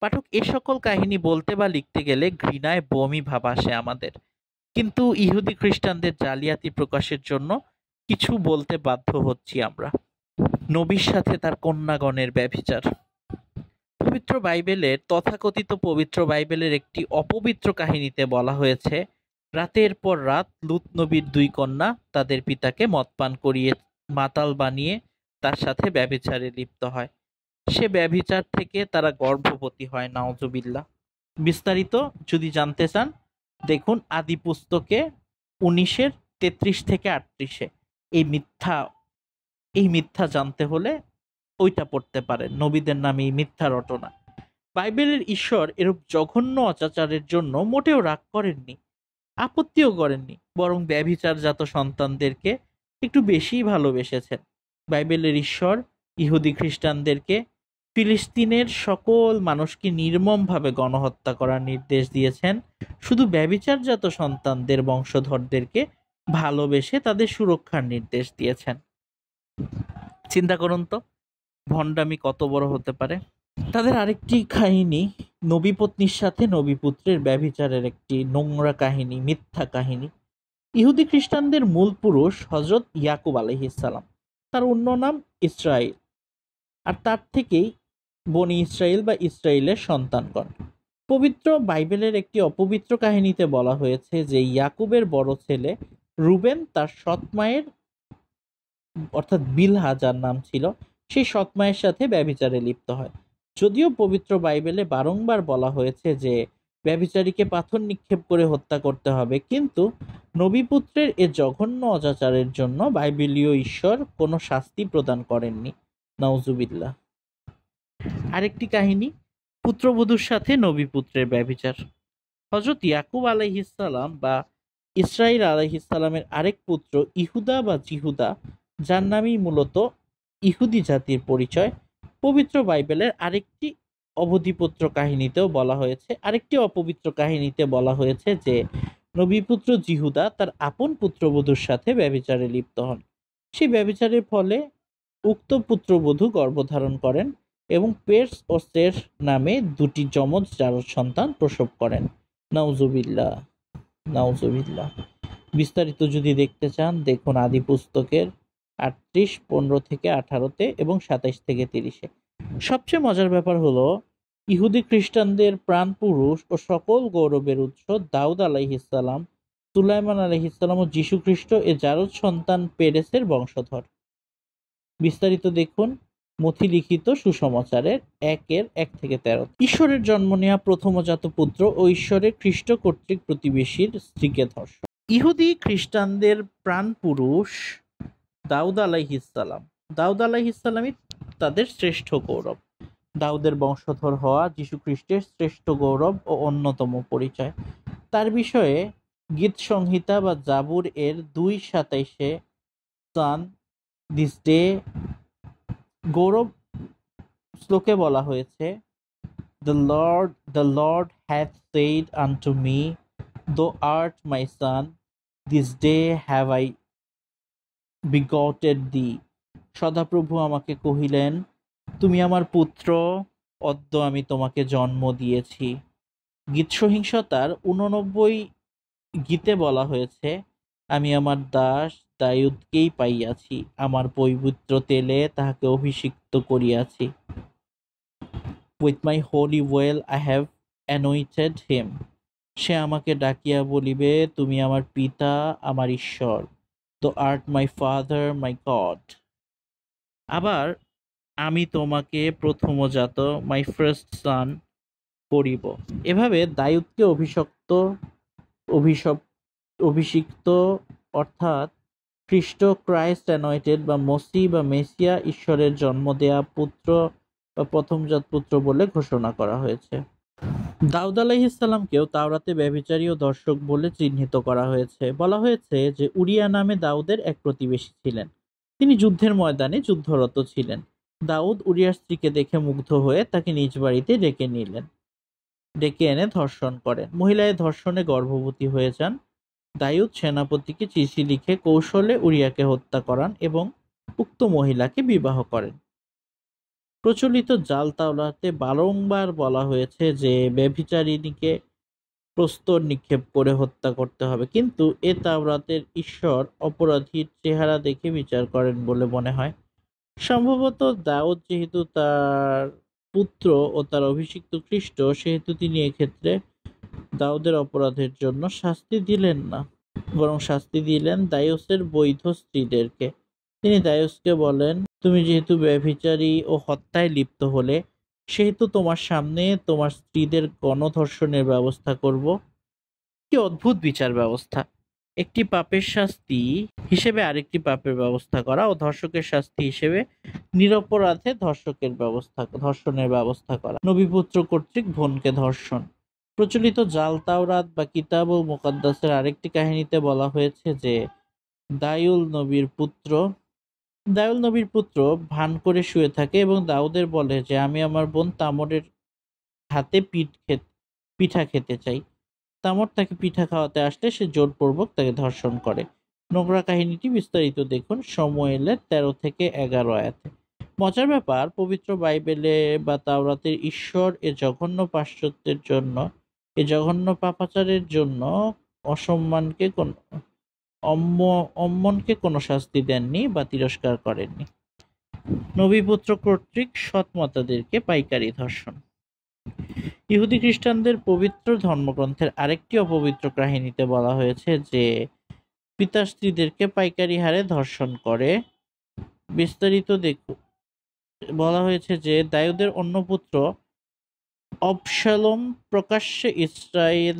পাঠক এ সকল কাহিনী বলতে বা লিখতে গেলে ঘৃণায় বমি ভাব আসে আমাদের, কিন্তু ইহুদি খ্রিস্টানদের জালিয়াতি প্রকাশের জন্য কিছু বলতে বাধ্য হচ্ছি আমরা। নবীর সাথে তার কন্যাগণের ব্যভিচার। পবিত্র বাইবেলের, তথাকথিত পবিত্র বাইবেলের একটি অপবিত্র কাহিনীতে বলা হয়েছে, রাতের পর রাত লূত নবীর দুই কন্যা তাদের পিতাকে মদ পান করিয়ে মাতাল বানিয়ে তার সাথে ব্যভিচারে লিপ্ত হয়। সে ব্যভিচার থেকে তারা গর্ভবতী হয়। নাউজুবিল্লাহ। বিস্তারিত যদি জানতে চান দেখুন আদি পুস্তকে 19-33 থেকে 38। এই মিথ্যা জানতে হলে ওইটা পড়তে পারেন, নবীদের নামে এই মিথ্যা রটনা। বাইবেলের ঈশ্বর এরূপ জঘন্য অত্যাচারের জন্য মোটেও রাগ করেননি, আপত্তিও করেননি, বরং ব্যভিচারজাত সন্তানদেরকে একটু বেশিই ভালোবেসেছেন। বাইবেলের ঈশ্বর ইহুদি খ্রিস্টানদেরকে ফিলিস্তিনের সকল মানুষকে নির্মমভাবে গণহত্যা করার নির্দেশ দিয়েছেন, শুধু ব্যভিচারজাত সন্তানদের বংশধরদেরকে ভালোবেসে তাদের সুরক্ষার নির্দেশ দিয়েছেন। চিন্তা করুন তো ভণ্ডামি কত বড় হতে পারে। তাদের আরেকটি কাহিনী নবী পত্নীর সাথে নবী পুত্রের ব্যভিচারের একটি নোংরা কাহিনী, মিথ্যা কাহিনী। ইহুদি খ্রিস্টানদের মূল পুরুষ হযরত ইয়াকুব আলাইহিসসালাম, তার অন্য নাম ইসরাইল, আর তার থেকেই বনি ইসরাইল বা ইসরাইলের সন্তানগণ। পবিত্র বাইবেলের একটি অপবিত্র কাহিনীতে বলা হয়েছে যে ইয়াকুবের বড় ছেলে রুবেন তার সৎ মায়ের অর্থাৎ বিলহা যার নাম ছিল সেই সৎ মায়ের সাথে ব্যভিচারে লিপ্ত হয়। যদিও পবিত্র বাইবেলে বারংবার বলা হয়েছে যে ব্যভিচারীকে পাথর নিক্ষেপ করে হত্যা করতে হবে, কিন্তু নবীপুত্রের এ জঘন্য অজাচারের জন্য বাইবেলীয় ঈশ্বর কোনো শাস্তি প্রদান করেননি। নাউজুবিল্লাহ। আরেকটি কাহিনী পুত্রবধূর সাথে নবীপুত্রের ব্যভিচার। হযরত ইয়াকুব আলাইহিসসালাম বা ইসরাইল আলাইহিসসালামের আরেক পুত্র ইহুদা বা জিহুদা, যার নামেই মূলত ইহুদি জাতির পরিচয়, পবিত্র বাইবেলের আরেকটি অবধিপত্র কাহিনীতেও বলা হয়েছে, আরেকটি অপবিত্র কাহিনীতে বলা হয়েছে যে নবীপুত্র জিহুদা তার আপন পুত্রবধূর সাথে ব্যভিচারে লিপ্ত হন। সেই ব্যভিচারের ফলে উক্ত পুত্রবধূ গর্ভধারণ করেন এবং পের্স ও সের নামে দুটি যমজ জারজ সন্তান প্রসব করেন। নাউজুবিল্লাহ, নাউজুবিল্লাহ। বিস্তারিত যদি দেখতে চান দেখুন আদি পুস্তকের 38, 15 থেকে 18 এবং 27 থেকে 30। সবচেয়ে মজার ব্যাপার হলো ইহুদি খ্রিস্টানদের প্রাণ পুরুষ ও সকল গৌরবের উৎস দাউদ আলাইহিসসালাম, সুলাইমান আলাইহিসসালাম ও যীশু খ্রিস্ট এ জারদ সন্তান পেরেসের বংশধর। বিস্তারিত দেখুন মথি লিখিত সুসমাচারের 1-1-13। ঈশ্বরের জন্ম নেওয়া প্রথমজাত পুত্র ও ঈশ্বরের খ্রিস্ট কর্তৃক প্রতিবেশীর স্ত্রীকে ধর্ষণ। ইহুদি খ্রিস্টানদের প্রাণ পুরুষ দাউদ আলাইহিসসালাম। দাউদ আলাইহিসসালামই তাদের শ্রেষ্ঠ গৌরব। দাউদের বংশধর হওয়া যীশু খ্রিস্টের শ্রেষ্ঠ গৌরব ও অন্যতম পরিচয়। তার বিষয়ে গীত সংহিতা বা জাবুর এর 2:27 সান দিস ডে গৌরব শ্লোকে বলা হয়েছে, The Lord hath said unto me, Thou art my son, this day have I begotten thee. সদাপ্রভু আমাকে কহিলেন, তুমি আমার পুত্র, অদ্য আমি তোমাকে জন্ম দিয়েছি। গীত সহিংসতার 89 গীতে বলা হয়েছে, আমি আমার দাস দাউদকেই পাইয়াছি, আমার পবিত্র তেলে তাহাকে অভিষিক্ত করিয়াছি। With my holy oil I have anointed him. সে আমাকে ডাকিয়া বলিবে, তুমি আমার পিতা, আমার ঈশ্বর। Thou art my father, my God. আবার আমি তোমাকে প্রথমজাত, my first son করিব। এভাবে দাউদকে অভিষিক্ত অর্থাৎ খ্রিস্ট, ক্রাইস্ট অ্যানয়েটেড বা মসি বা মেসিয়া, ঈশ্বরের জন্ম দেয়া পুত্র বা প্রথমজাত পুত্র বলে ঘোষণা করা হয়েছে। দাউদ আলাইহিসসালামকেও তাওরাতে ব্যভিচারী ও দর্শক বলে চিহ্নিত করা হয়েছে। বলা হয়েছে যে উরিয়া নামে দাউদের এক প্রতিবেশী ছিলেন। তিনি যুদ্ধের ময়দানে যুদ্ধরত ছিলেন। দাউদ উরিয়ার স্ত্রীকে দেখে মুগ্ধ হয়ে তাকে নিজ বাড়িতে ডেকে এনে ধর্ষণ করেন। মহিলা এ ধর্ষণে গর্ভবতী হয়ে যান। দাউদ সেনাপতিকে চিঠি লিখে কৌশলে উরিয়াকে হত্যা করান এবং উক্ত মহিলাকে বিবাহ করেন। প্রচলিত জাল তাওরাতে বারংবার বলা হয়েছে যে ব্যভিচারিণীকে প্রস্তর নিক্ষেপ করে হত্যা করতে হবে, কিন্তু এ তাওরাতের ঈশ্বর অপরাধীর চেহারা দেখে বিচার করেন বলে মনে হয়। সম্ভবত দাউদ যেহেতু তার পুত্র ও তার অভিষিক্ত খ্রিস্ট, সেহেতু তিনি এক্ষেত্রে দাউদের অপরাধের জন্য শাস্তি দিলেন না, বরং শাস্তি দিলেন দায়ুসের বৈধ স্ত্রীদেরকে। তিনি দায়ুসকে বলেন, তুমি যেহেতু ব্যভিচারী ও হত্যায় লিপ্ত হলে, সেহেতু তোমার সামনে তোমার স্ত্রীদের গণধর্ষণের ব্যবস্থা করব। কি অদ্ভুত বিচার ব্যবস্থা! একটি পাপের শাস্তি হিসেবে আরেকটি পাপের ব্যবস্থা করা ও ধর্ষকের শাস্তি হিসেবে নিরপরাধে ধর্ষণের ব্যবস্থা করা। নবীপুত্র কর্তৃক বোনকে ধর্ষণ। প্রচলিত জাল তাওরাত বা কিতাবুল মুকাদ্দাসের আরেকটি কাহিনীতে বলা হয়েছে যে দাউদ নবীর পুত্র ভান করে শুয়ে থাকে এবং দাউদের বলে যে আমি আমার বোন তামরের হাতে পিঠা খেতে চাই। তামর তাকে পিঠা খাওয়াতে আসলে সে জোরপূর্বক তাকে ধর্ষণ করে। নোংরা কাহিনীটি বিস্তারিত দেখুন সমুয়েলের 13-11 আয়াতে। মজার ব্যাপার, পবিত্র বাইবেলে বা তাওরাতের ঈশ্বর এ জঘন্য পাপাচারের জন্য অম্মনকে কোনো শাস্তি দেননি বা তিরস্কার করেননি। নবীপুত্র কর্তৃক সৎমাতাদেরকে পাইকারি ধর্ষণ। ইহুদি খ্রিস্টানদের পবিত্র ধর্মগ্রন্থের আরেকটি অপবিত্র কাহিনীতে বলা হয়েছে যে পিতা স্ত্রীদেরকে পাইকারি হারে ধর্ষণ করে। বিস্তারিত দেখুন। বলা হয়েছে যে দাউদের অন্য পুত্র অবশালোম প্রকাশ্যে ইসরায়েল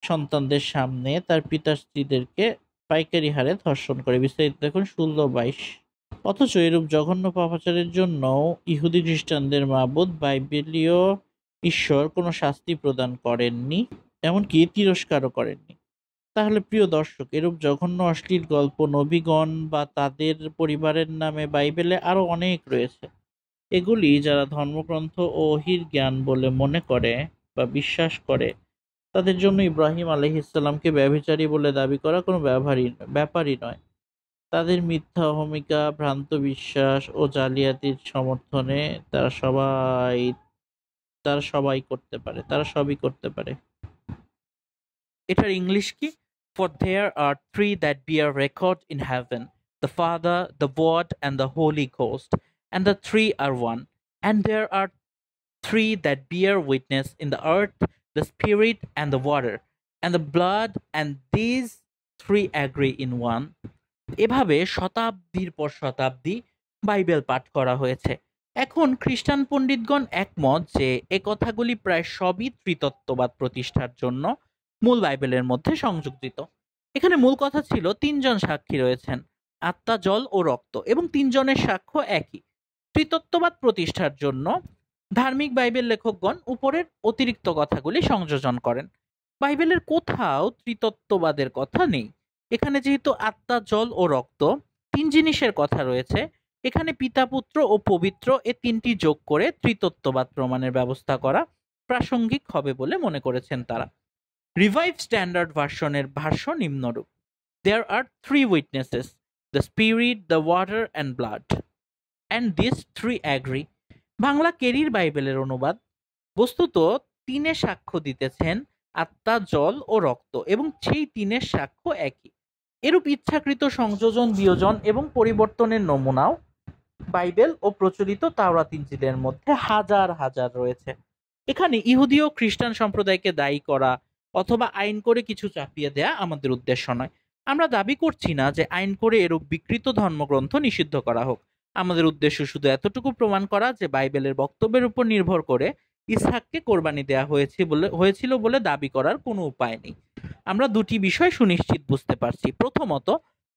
সন্তানদের সামনে তার পিতা স্ত্রীদেরকে পাইকারি হারে ধর্ষণ করে। বিস্তারিত দেখুন 16-22। অথচ এরূপ জঘন্য পাপাচারের জন্য ইহুদি খ্রিস্টানদের মাবুদ বাইবেলীয় ঈশ্বর কোনো শাস্তি প্রদান করেননি, এমনকি তিরস্কারও করেননি। তাহলে প্রিয় দর্শক, এরূপ জঘন্য অশ্লীল গল্প নবীগণ বা তাদের পরিবারের নামে বাইবেলে আরো অনেক রয়েছে। এগুলি যারা ধর্মগ্রন্থ ও ওহীর জ্ঞান বলে মনে করে বা বিশ্বাস করে, তাদের জন্য ইব্রাহিম আলাইহিসসালামকে ব্যভিচারী বলে দাবি করা কোনো ব্যাপারই নয়। তাদের মিথ্যা অহমিকা, ভ্রান্ত বিশ্বাস ও জালিয়াতির সমর্থনে তারা সবই করতে পারে। এটার ইংলিশ কি? For there are three that bear record in heaven, the Father, the Word, and the Holy Ghost, and the three are one. And there are three that bear witness in the earth, the spirit and the water and the blood, and these three agree in one. এভাবে শতাব্দীর পর শতাব্দী Bible পাঠ করা হয়েছে। এখন খ্রিস্টান পণ্ডিতগণ একমত যে এ কথাগুলি প্রায় সবই ত্রিতত্ত্ববাদ প্রতিষ্ঠার জন্য মূল বাইবেলের মধ্যে সংযোজিত। এখানে মূল কথা ছিল তিনজন সাক্ষী রয়েছেন, আত্মা, জল ও রক্ত, এবং তিনজনের সাক্ষ্য একই। ত্রিতত্ত্ববাদ প্রতিষ্ঠার জন্য ধার্মিক বাইবেল লেখকগণ উপরের অতিরিক্ত কথাগুলি সংযোজন করেন। বাইবেলের কোথাও ত্রিতত্ত্ববাদের কথা নেই। এখানে যেহেতু আত্মা, জল ও রক্ত তিন জিনিসের কথা রয়েছে, এখানে পিতা, পুত্র ও পবিত্র এ তিনটি যোগ করে ত্রিতত্ত্ববাদ প্রমাণের ব্যবস্থা করা প্রাসঙ্গিক হবে বলে মনে করেছেন তারা। রিভাইভ স্ট্যান্ডার্ড ভার্সনের ভাষ্য নিম্নরূপ: There are three witnesses, the spirit, the water and blood, and these three agree. Bangla কেরির বাইবেলের অনুবাদ: বস্তুত তিনে সাক্ষ্য দিতেছেন, আত্মা, জল ও রক্ত, এবং সেই তিনের সাক্ষ্য একই। এরূপ ইচ্ছাকৃত সংযোজন, বিয়োজন এবং পরিবর্তনের নমুনাও বাইবেল ও প্রচলিত তাওরাত ইনজিলের মধ্যে হাজার হাজার রয়েছে। এখানে ইহুদি ও খ্রিস্টান সম্প্রদায়কে দায়ী করা অথবা আইন করে কিছু চাপিয়ে দেয়া আমাদের উদ্দেশ্য নয়। আমরা দাবি করছি না যে আইন করে এরূপ বিকৃত ধর্মগ্রন্থ নিষিদ্ধ করা হোক। আমাদের উদ্দেশ্য শুধু এতটুকু প্রমাণ করা যে বাইবেলের বক্তব্যের উপর নির্ভর করে ইসহাককে কোরবানি দেয়া হয়েছিল বলে দাবি করার কোনো উপায় নেই। আমরা দুটি বিষয় সুনিশ্চিত বুঝতে পারছি। প্রথমত,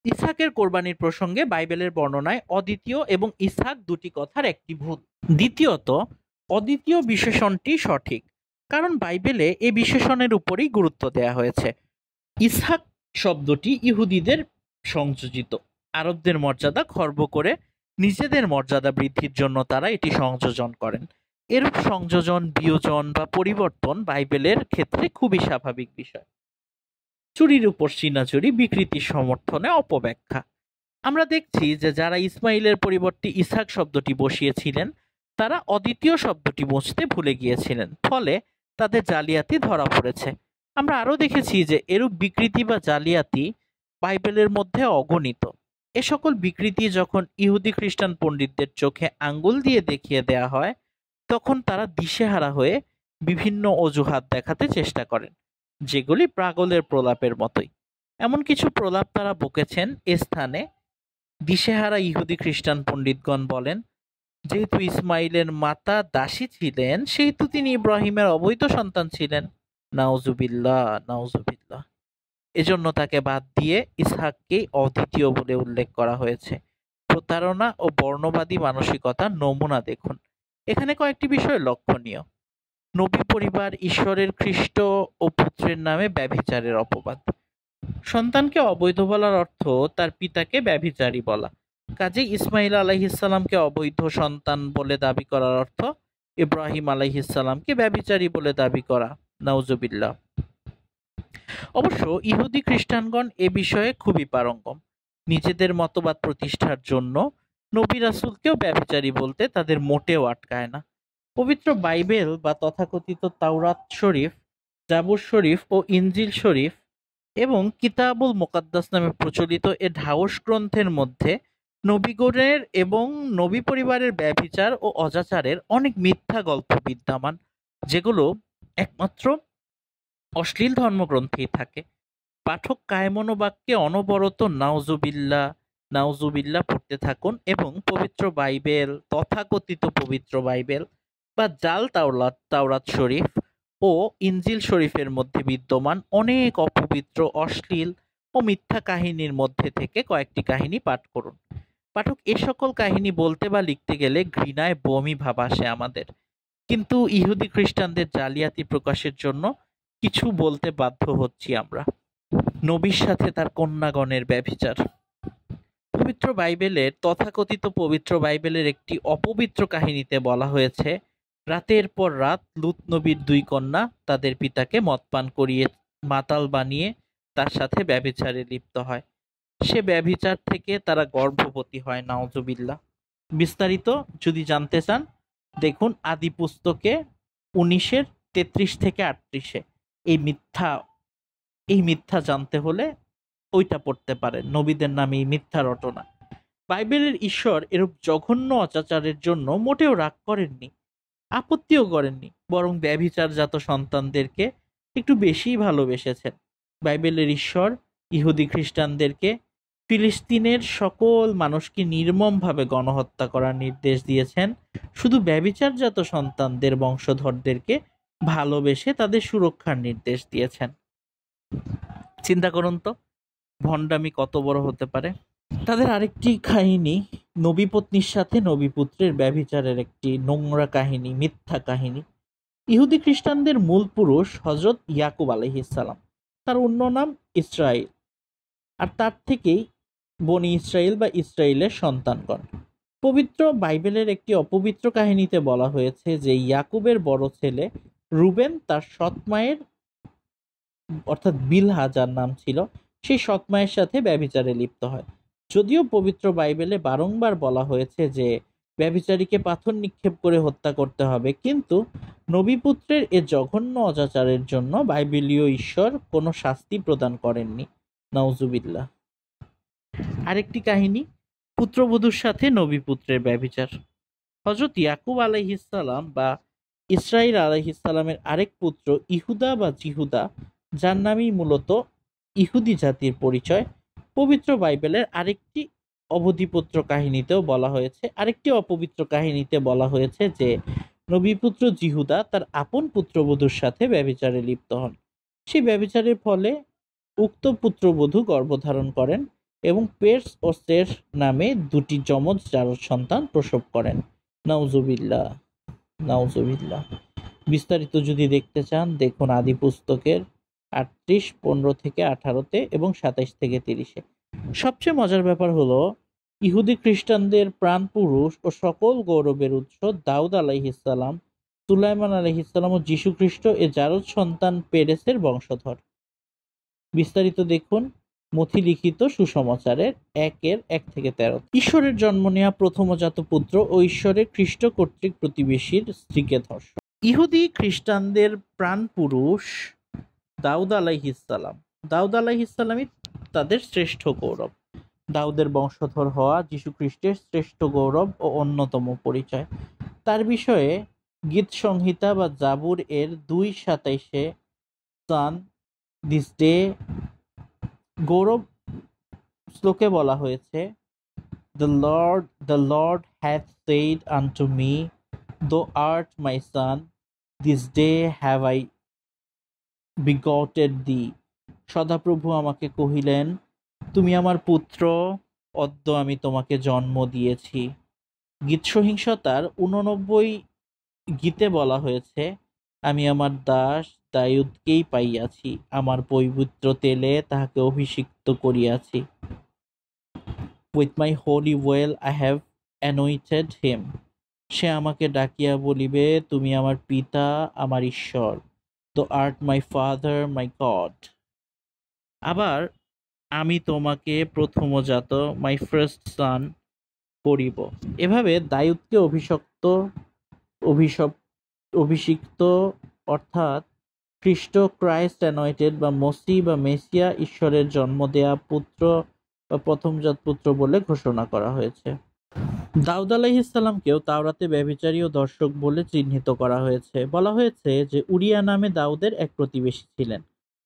ইসহাকের কোরবানির প্রসঙ্গে বাইবেলের বর্ণনায় অদ্বিতীয় এবং ইসহাক দুটি কথার একটি ভূত। দ্বিতীয়ত, অদ্বিতীয় বিশেষণটি সঠিক, কারণ বাইবেলে এ বিশেষণের উপরই গুরুত্ব দেয়া হয়েছে। ইসহাক শব্দটি ইহুদিদের সংযোজিত। আরবদের মর্যাদা খর্ব করে নিজেদের মর্যাদা বৃদ্ধির জন্য তারা এটি সংযোজন করেন। এরূপ সংযোজন, বিয়োজন বা পরিবর্তন বাইবেলের ক্ষেত্রে খুবই স্বাভাবিক বিষয়। চুরির উপর সিনাচুরি বিকৃতির সমর্থনে অপব্যাখ্যা। আমরা দেখছি যে যারা ইসমাইলের পরিবর্তে ইসহাক শব্দটি বসিয়েছিলেন তারা অদ্বিতীয় শব্দটি মুছতে ভুলে গিয়েছিলেন, ফলে তাদের জালিয়াতি ধরা পড়েছে। আমরা আরো দেখেছি যে এরূপ বিকৃতি বা জালিয়াতি বাইবেলের মধ্যে অগণিত। এ সকল বিকৃতি যখন ইহুদি খ্রিস্টান পণ্ডিতদের চোখে আঙ্গুল দিয়ে দেখিয়ে দেয়া হয়, তখন তারা দিশেহারা হয়ে বিভিন্ন অজুহাত দেখাতে চেষ্টা করেন, যেগুলি পাগলের প্রলাপের মতোই। এমন কিছু প্রলাপ তারা বকেছেন। এ স্থানে দিশেহারা ইহুদি খ্রিস্টান পণ্ডিতগণ বলেন, যেহেতু ইসমাইলের মাতা দাসী ছিলেন সেহেতু তিনি ইব্রাহিমের অবৈধ সন্তান ছিলেন। নাউজুবিল্লাহ, নাউজুবিল্লাহ। এজন্য তাকে বাদ দিয়ে ইসহাককেই অদ্বিতীয় বলে উল্লেখ করা হয়েছে। প্রতারণা ও বর্ণবাদী মানসিকতার নমুনা দেখুন। এখানে কয়েকটি বিষয় লক্ষণীয়। নবী পরিবার ঈশ্বরের খ্রিস্ট ও পুত্রের নামে ব্যভিচারের অপবাদ। সন্তানকে অবৈধ বলার অর্থ তার পিতাকে ব্যভিচারী বলা। কাজেই ইসমাইল আলাইহিসসালামকে অবৈধ সন্তান বলে দাবি করার অর্থ ইব্রাহিম আলাইহিসসালামকে ব্যভিচারী বলে দাবি করা। নাউজুবিল্লাহ। অবশ্য ইহুদি খ্রিস্টানগণ এ বিষয়ে খুবই পারঙ্গম। নিজেদের মতবাদ প্রতিষ্ঠার জন্য নবী রাসূলকেও ব্যভিচারী বলতে তাদের মোটেও আটকায় না। পবিত্র বাইবেল বা তথাকথিত তাওরাত শরীফ, জাবুর শরীফ ও ইনজিল শরীফ এবং কিতাবুল মুকাদ্দাস নামে প্রচলিত এ ঢাওস গ্রন্থের মধ্যে নবীগণের এবং নবী পরিবারের ব্যভিচার ও অজাচারের অনেক মিথ্যা গল্প বিদ্যমান, যেগুলো একমাত্র অশ্লীল ধর্মগ্রন্থেই থাকে। পাঠক কায়মনোবাক্যে অনবরত নাউজুবিল্লাহ, নাউজুবিল্লাহ পড়তে থাকুন এবং পবিত্র বাইবেল, তথাকথিত পবিত্র বাইবেল বা জাল তাওরাত শরীফ ও ইনজিল শরীফের মধ্যে বিদ্যমান অনেক অপবিত্র, অশ্লীল ও মিথ্যা কাহিনীর মধ্যে থেকে কয়েকটি কাহিনী পাঠ করুন। পাঠক এ সকল কাহিনী বলতে বা লিখতে গেলে ঘৃণায় বমি ভাব আসে আমাদের, কিন্তু ইহুদি খ্রিস্টানদের জালিয়াতি প্রকাশের জন্য কিছু বলতে বাধ্য হচ্ছি আমরা। নবীর সাথে তার কন্যাগণের ব্যভিচার। পবিত্র বাইবেলের, তথাকথিত পবিত্র বাইবেলের একটি অপবিত্র কাহিনীতে বলা হয়েছে, রাতের পর রাত লূত নবীর দুই কন্যা তাদের পিতাকে মদ পান করিয়ে মাতাল বানিয়ে তার সাথে ব্যভিচারে লিপ্ত হয়। সে ব্যভিচার থেকে তারা গর্ভবতী হয়। নাউজুবিল্লাহ। বিস্তারিত যদি জানতে চান দেখুন আদি পুস্তকে 19-33 থেকে 38। এই মিথ্যা জানতে হলে ওইটা পড়তে পারেন, নবীদের নামে এই মিথ্যা রটনা। বাইবেলের ঈশ্বর এরূপ জঘন্য অত্যাচারের জন্য মোটেও রাগ করেননি, আপত্তিও করেননি, বরং ব্যভিচারজাত সন্তানদেরকে একটু বেশিই ভালোবেসেছেন। বাইবেলের ঈশ্বর ইহুদি খ্রিস্টানদেরকে ফিলিস্তিনের সকল মানুষকে নির্মমভাবে গণহত্যা করার নির্দেশ দিয়েছেন, শুধু ব্যভিচারজাত সন্তানদের বংশধরদেরকে ভালোবেসে তাদের সুরক্ষার নির্দেশ দিয়েছেন। চিন্তা করুন তো ভণ্ডামি কত বড় হতে পারে। তাদের আরেকটি কাহিনী নবীপত্নীর সাথে নবীপুত্রের ব্যভিচারের একটি নোংরা কাহিনী, মিথ্যা কাহিনী। ইহুদি খ্রিস্টানদের মূল পুরুষ হজরত ইয়াকুব আলাইহিসসালাম, তার অন্য নাম ইসরাইল, আর তার থেকেই বনি ইসরাইল বা ইসরাইলের সন্তানগণ। পবিত্র বাইবেলের একটি অপবিত্র কাহিনীতে বলা হয়েছে যে ইয়াকুবের বড় ছেলে রুবেন তার সৎ মায়ের অর্থাৎ বিলহা, যার নাম ছিল, সেই সৎ মায়ের সাথে ব্যভিচারে লিপ্ত হয়। যদিও পবিত্র বাইবেলে বারংবার বলা হয়েছে যে ব্যভিচারীকে পাথর নিক্ষেপ করে হত্যা করতে হবে, কিন্তু নবীপুত্রের এ জঘন্য অত্যাচারের জন্য বাইবেলীয় ঈশ্বর কোনো শাস্তি প্রদান করেননি। নাউজুবিল্লাহ। আরেকটি কাহিনী পুত্রবধূর সাথে নবীপুত্রের ব্যভিচার। হযরত ইয়াকুব আলাইহিসসালাম বা ইসরাইল আলাইহিসসালামের আরেক পুত্র ইহুদা বা জিহুদা, যার নামই মূলত ইহুদি জাতির পরিচয়, পবিত্র বাইবেলের আরেকটি অবধিপুত্র কাহিনীতেও বলা হয়েছে, আরেকটি অপবিত্র কাহিনীতে বলা হয়েছে যে নবীপুত্র জিহুদা তার আপন পুত্রবধূর সাথে ব্যভিচারে লিপ্ত হন। সেই ব্যভিচারের ফলে উক্ত পুত্রবধূ গর্ভধারণ করেন এবং পের্স ও সের নামে দুটি যমজ জারজ সন্তান প্রসব করেন। নাউজুবিল্লাহ, নাউজুবিল্লাহ। বিস্তারিত যদি দেখতে চান দেখুন আদি পুস্তকের 38, 15 থেকে 18-তে এবং 27 থেকে 30-এ। সবচেয়ে মজার ব্যাপার হলো ইহুদি খ্রিস্টানদের প্রাণ পুরুষ ও সকল গৌরবের উৎস দাউদ আলাইহিসসালাম, সুলাইমান আলাইহিসসালাম ও যীশু খ্রিস্ট এ জারজ সন্তান পেরেসের বংশধর। বিস্তারিত দেখুন মথি লিখিত সুসমাচারের 1-1-13। ঈশ্বরের জন্ম নেওয়া প্রথমজাত পুত্র ও ঈশ্বরের খ্রিস্ট কর্তৃক প্রতিবেশীর স্ত্রীকে ধর্ষণ। ইহুদি খ্রিস্টানদের প্রাণ পুরুষ দাউদ আলাইহিসসালাম। দাউদ আলাইহিসসালামই তাদের শ্রেষ্ঠ গৌরব। দাউদের বংশধর হওয়া যীশু খ্রিস্টের শ্রেষ্ঠ গৌরব ও অন্যতম পরিচয়। তার বিষয়ে গীত সংহিতা বা জাবুর এর 2:27-এ সান দিস ডে গৌরব শ্লোকে বলা হয়েছে, The Lord hath said unto me, Thou art my son, this day have I begotten thee. সদাপ্রভু আমাকে কহিলেন, তুমি আমার পুত্র, অদ্য আমি তোমাকে জন্ম দিয়েছি। গীত সহিংসতার 89 গীতে বলা হয়েছে, আমি আমার দাস দাউদকেই পাইয়াছি, আমার পবিত্র তেলে তাহাকে অভিষিক্ত করিয়াছি। With my holy oil I have anointed him. সে আমাকে ডাকিয়া বলিবে, তুমি আমার পিতা, আমার ঈশ্বর। Thou art my father, my God. আবার আমি তোমাকে প্রথমজাত, my first son করিব। এভাবে দাউদকে অভিষিক্ত অর্থাৎ খ্রিস্ট, ক্রাইস্ট অ্যানয়েন্টেড বা মসি বা মেসিয়া, ঈশ্বরের জন্ম দেয়া পুত্র বা প্রথমজাত পুত্র বলে ঘোষণা করা হয়েছে। দাউদ আলাইহিসসালামকেও তাওরাতে ব্যভিচারী ও দর্শক বলে চিহ্নিত করা হয়েছে। বলা হয়েছে যে উরিয়া নামে দাউদের এক প্রতিবেশী ছিলেন।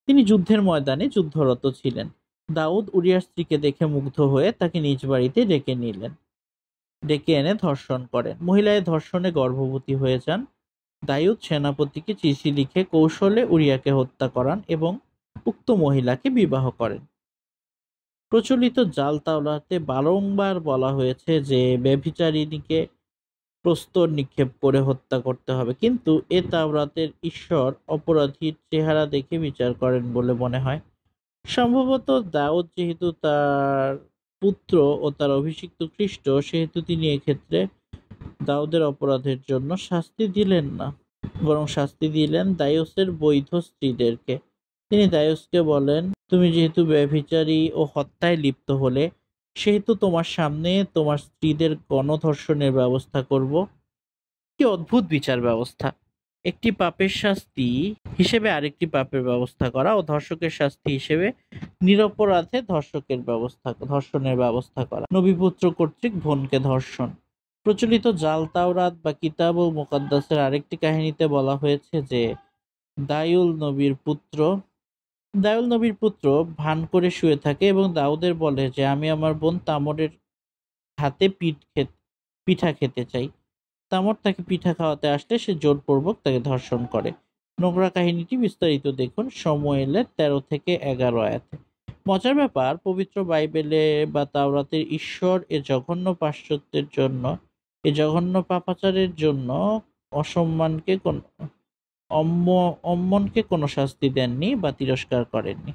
তিনি যুদ্ধের ময়দানে যুদ্ধরত ছিলেন। দাউদ উরিয়ার স্ত্রীকে দেখে মুগ্ধ হয়ে তাকে নিজ বাড়িতে ডেকে এনে ধর্ষণ করেন। মহিলা এ ধর্ষণে গর্ভবতী হয়ে যান। দাউদ সেনাপতিকে চিঠি লিখে কৌশলে উরিয়াকে হত্যা করান এবং উক্ত মহিলাকে বিবাহ করেন। প্রচলিত জাল তাওরাতে বারংবার বলা হয়েছে যে ব্যভিচারিণীকে প্রস্তর নিক্ষেপ করে হত্যা করতে হবে, কিন্তু এ তাওরাতের ঈশ্বর অপরাধীর চেহারা দেখে বিচার করেন বলে মনে হয়। সম্ভবত দাউদ যেহেতু তার পুত্র ও তার অভিষিক্ত খ্রিস্ট, সেহেতু তিনি এক্ষেত্রে দাউদের অপরাধের জন্য শাস্তি দিলেন না, বরং শাস্তি দিলেন দায়ুসের বৈধ স্ত্রীদেরকে। তিনি দায়ুসকে বলেন, তুমি যেহেতু ব্যভিচারী ও হত্যায় লিপ্ত হলে, সেহেতু তোমার সামনে তোমার স্ত্রীদের গণধর্ষণের ব্যবস্থা করব। কি অদ্ভুত বিচার ব্যবস্থা! একটি পাপের শাস্তি হিসেবে আরেকটি পাপের ব্যবস্থা করা ও ধর্ষকের শাস্তি হিসেবে নিরপরাধে ধর্ষণের ব্যবস্থা করা। নবীপুত্র কর্তৃক বোনকে ধর্ষণ। প্রচলিত জাল তাওরাত বা কিতাবুল মুকাদ্দাসের আরেকটি কাহিনীতে বলা হয়েছে যে দায়ুল নবীর পুত্র ভান করে শুয়ে থাকে এবং দাউদের বলে যে আমি আমার বোন তামরের হাতে পিঠা খেতে চাই। তামর তাকে পিঠা খাওয়াতে আসলে সে জোরপূর্বক তাকে ধর্ষণ করে। নোংরা কাহিনীটি বিস্তারিত দেখুন সমুয়েলের 13 থেকে 11 আয়াতে। মজার ব্যাপার, পবিত্র বাইবেলে বা তাওরাতের ঈশ্বর এ জঘন্য পাপাচারের জন্য অম্মনকে কোনো শাস্তি দেননি বা তিরস্কার করেননি।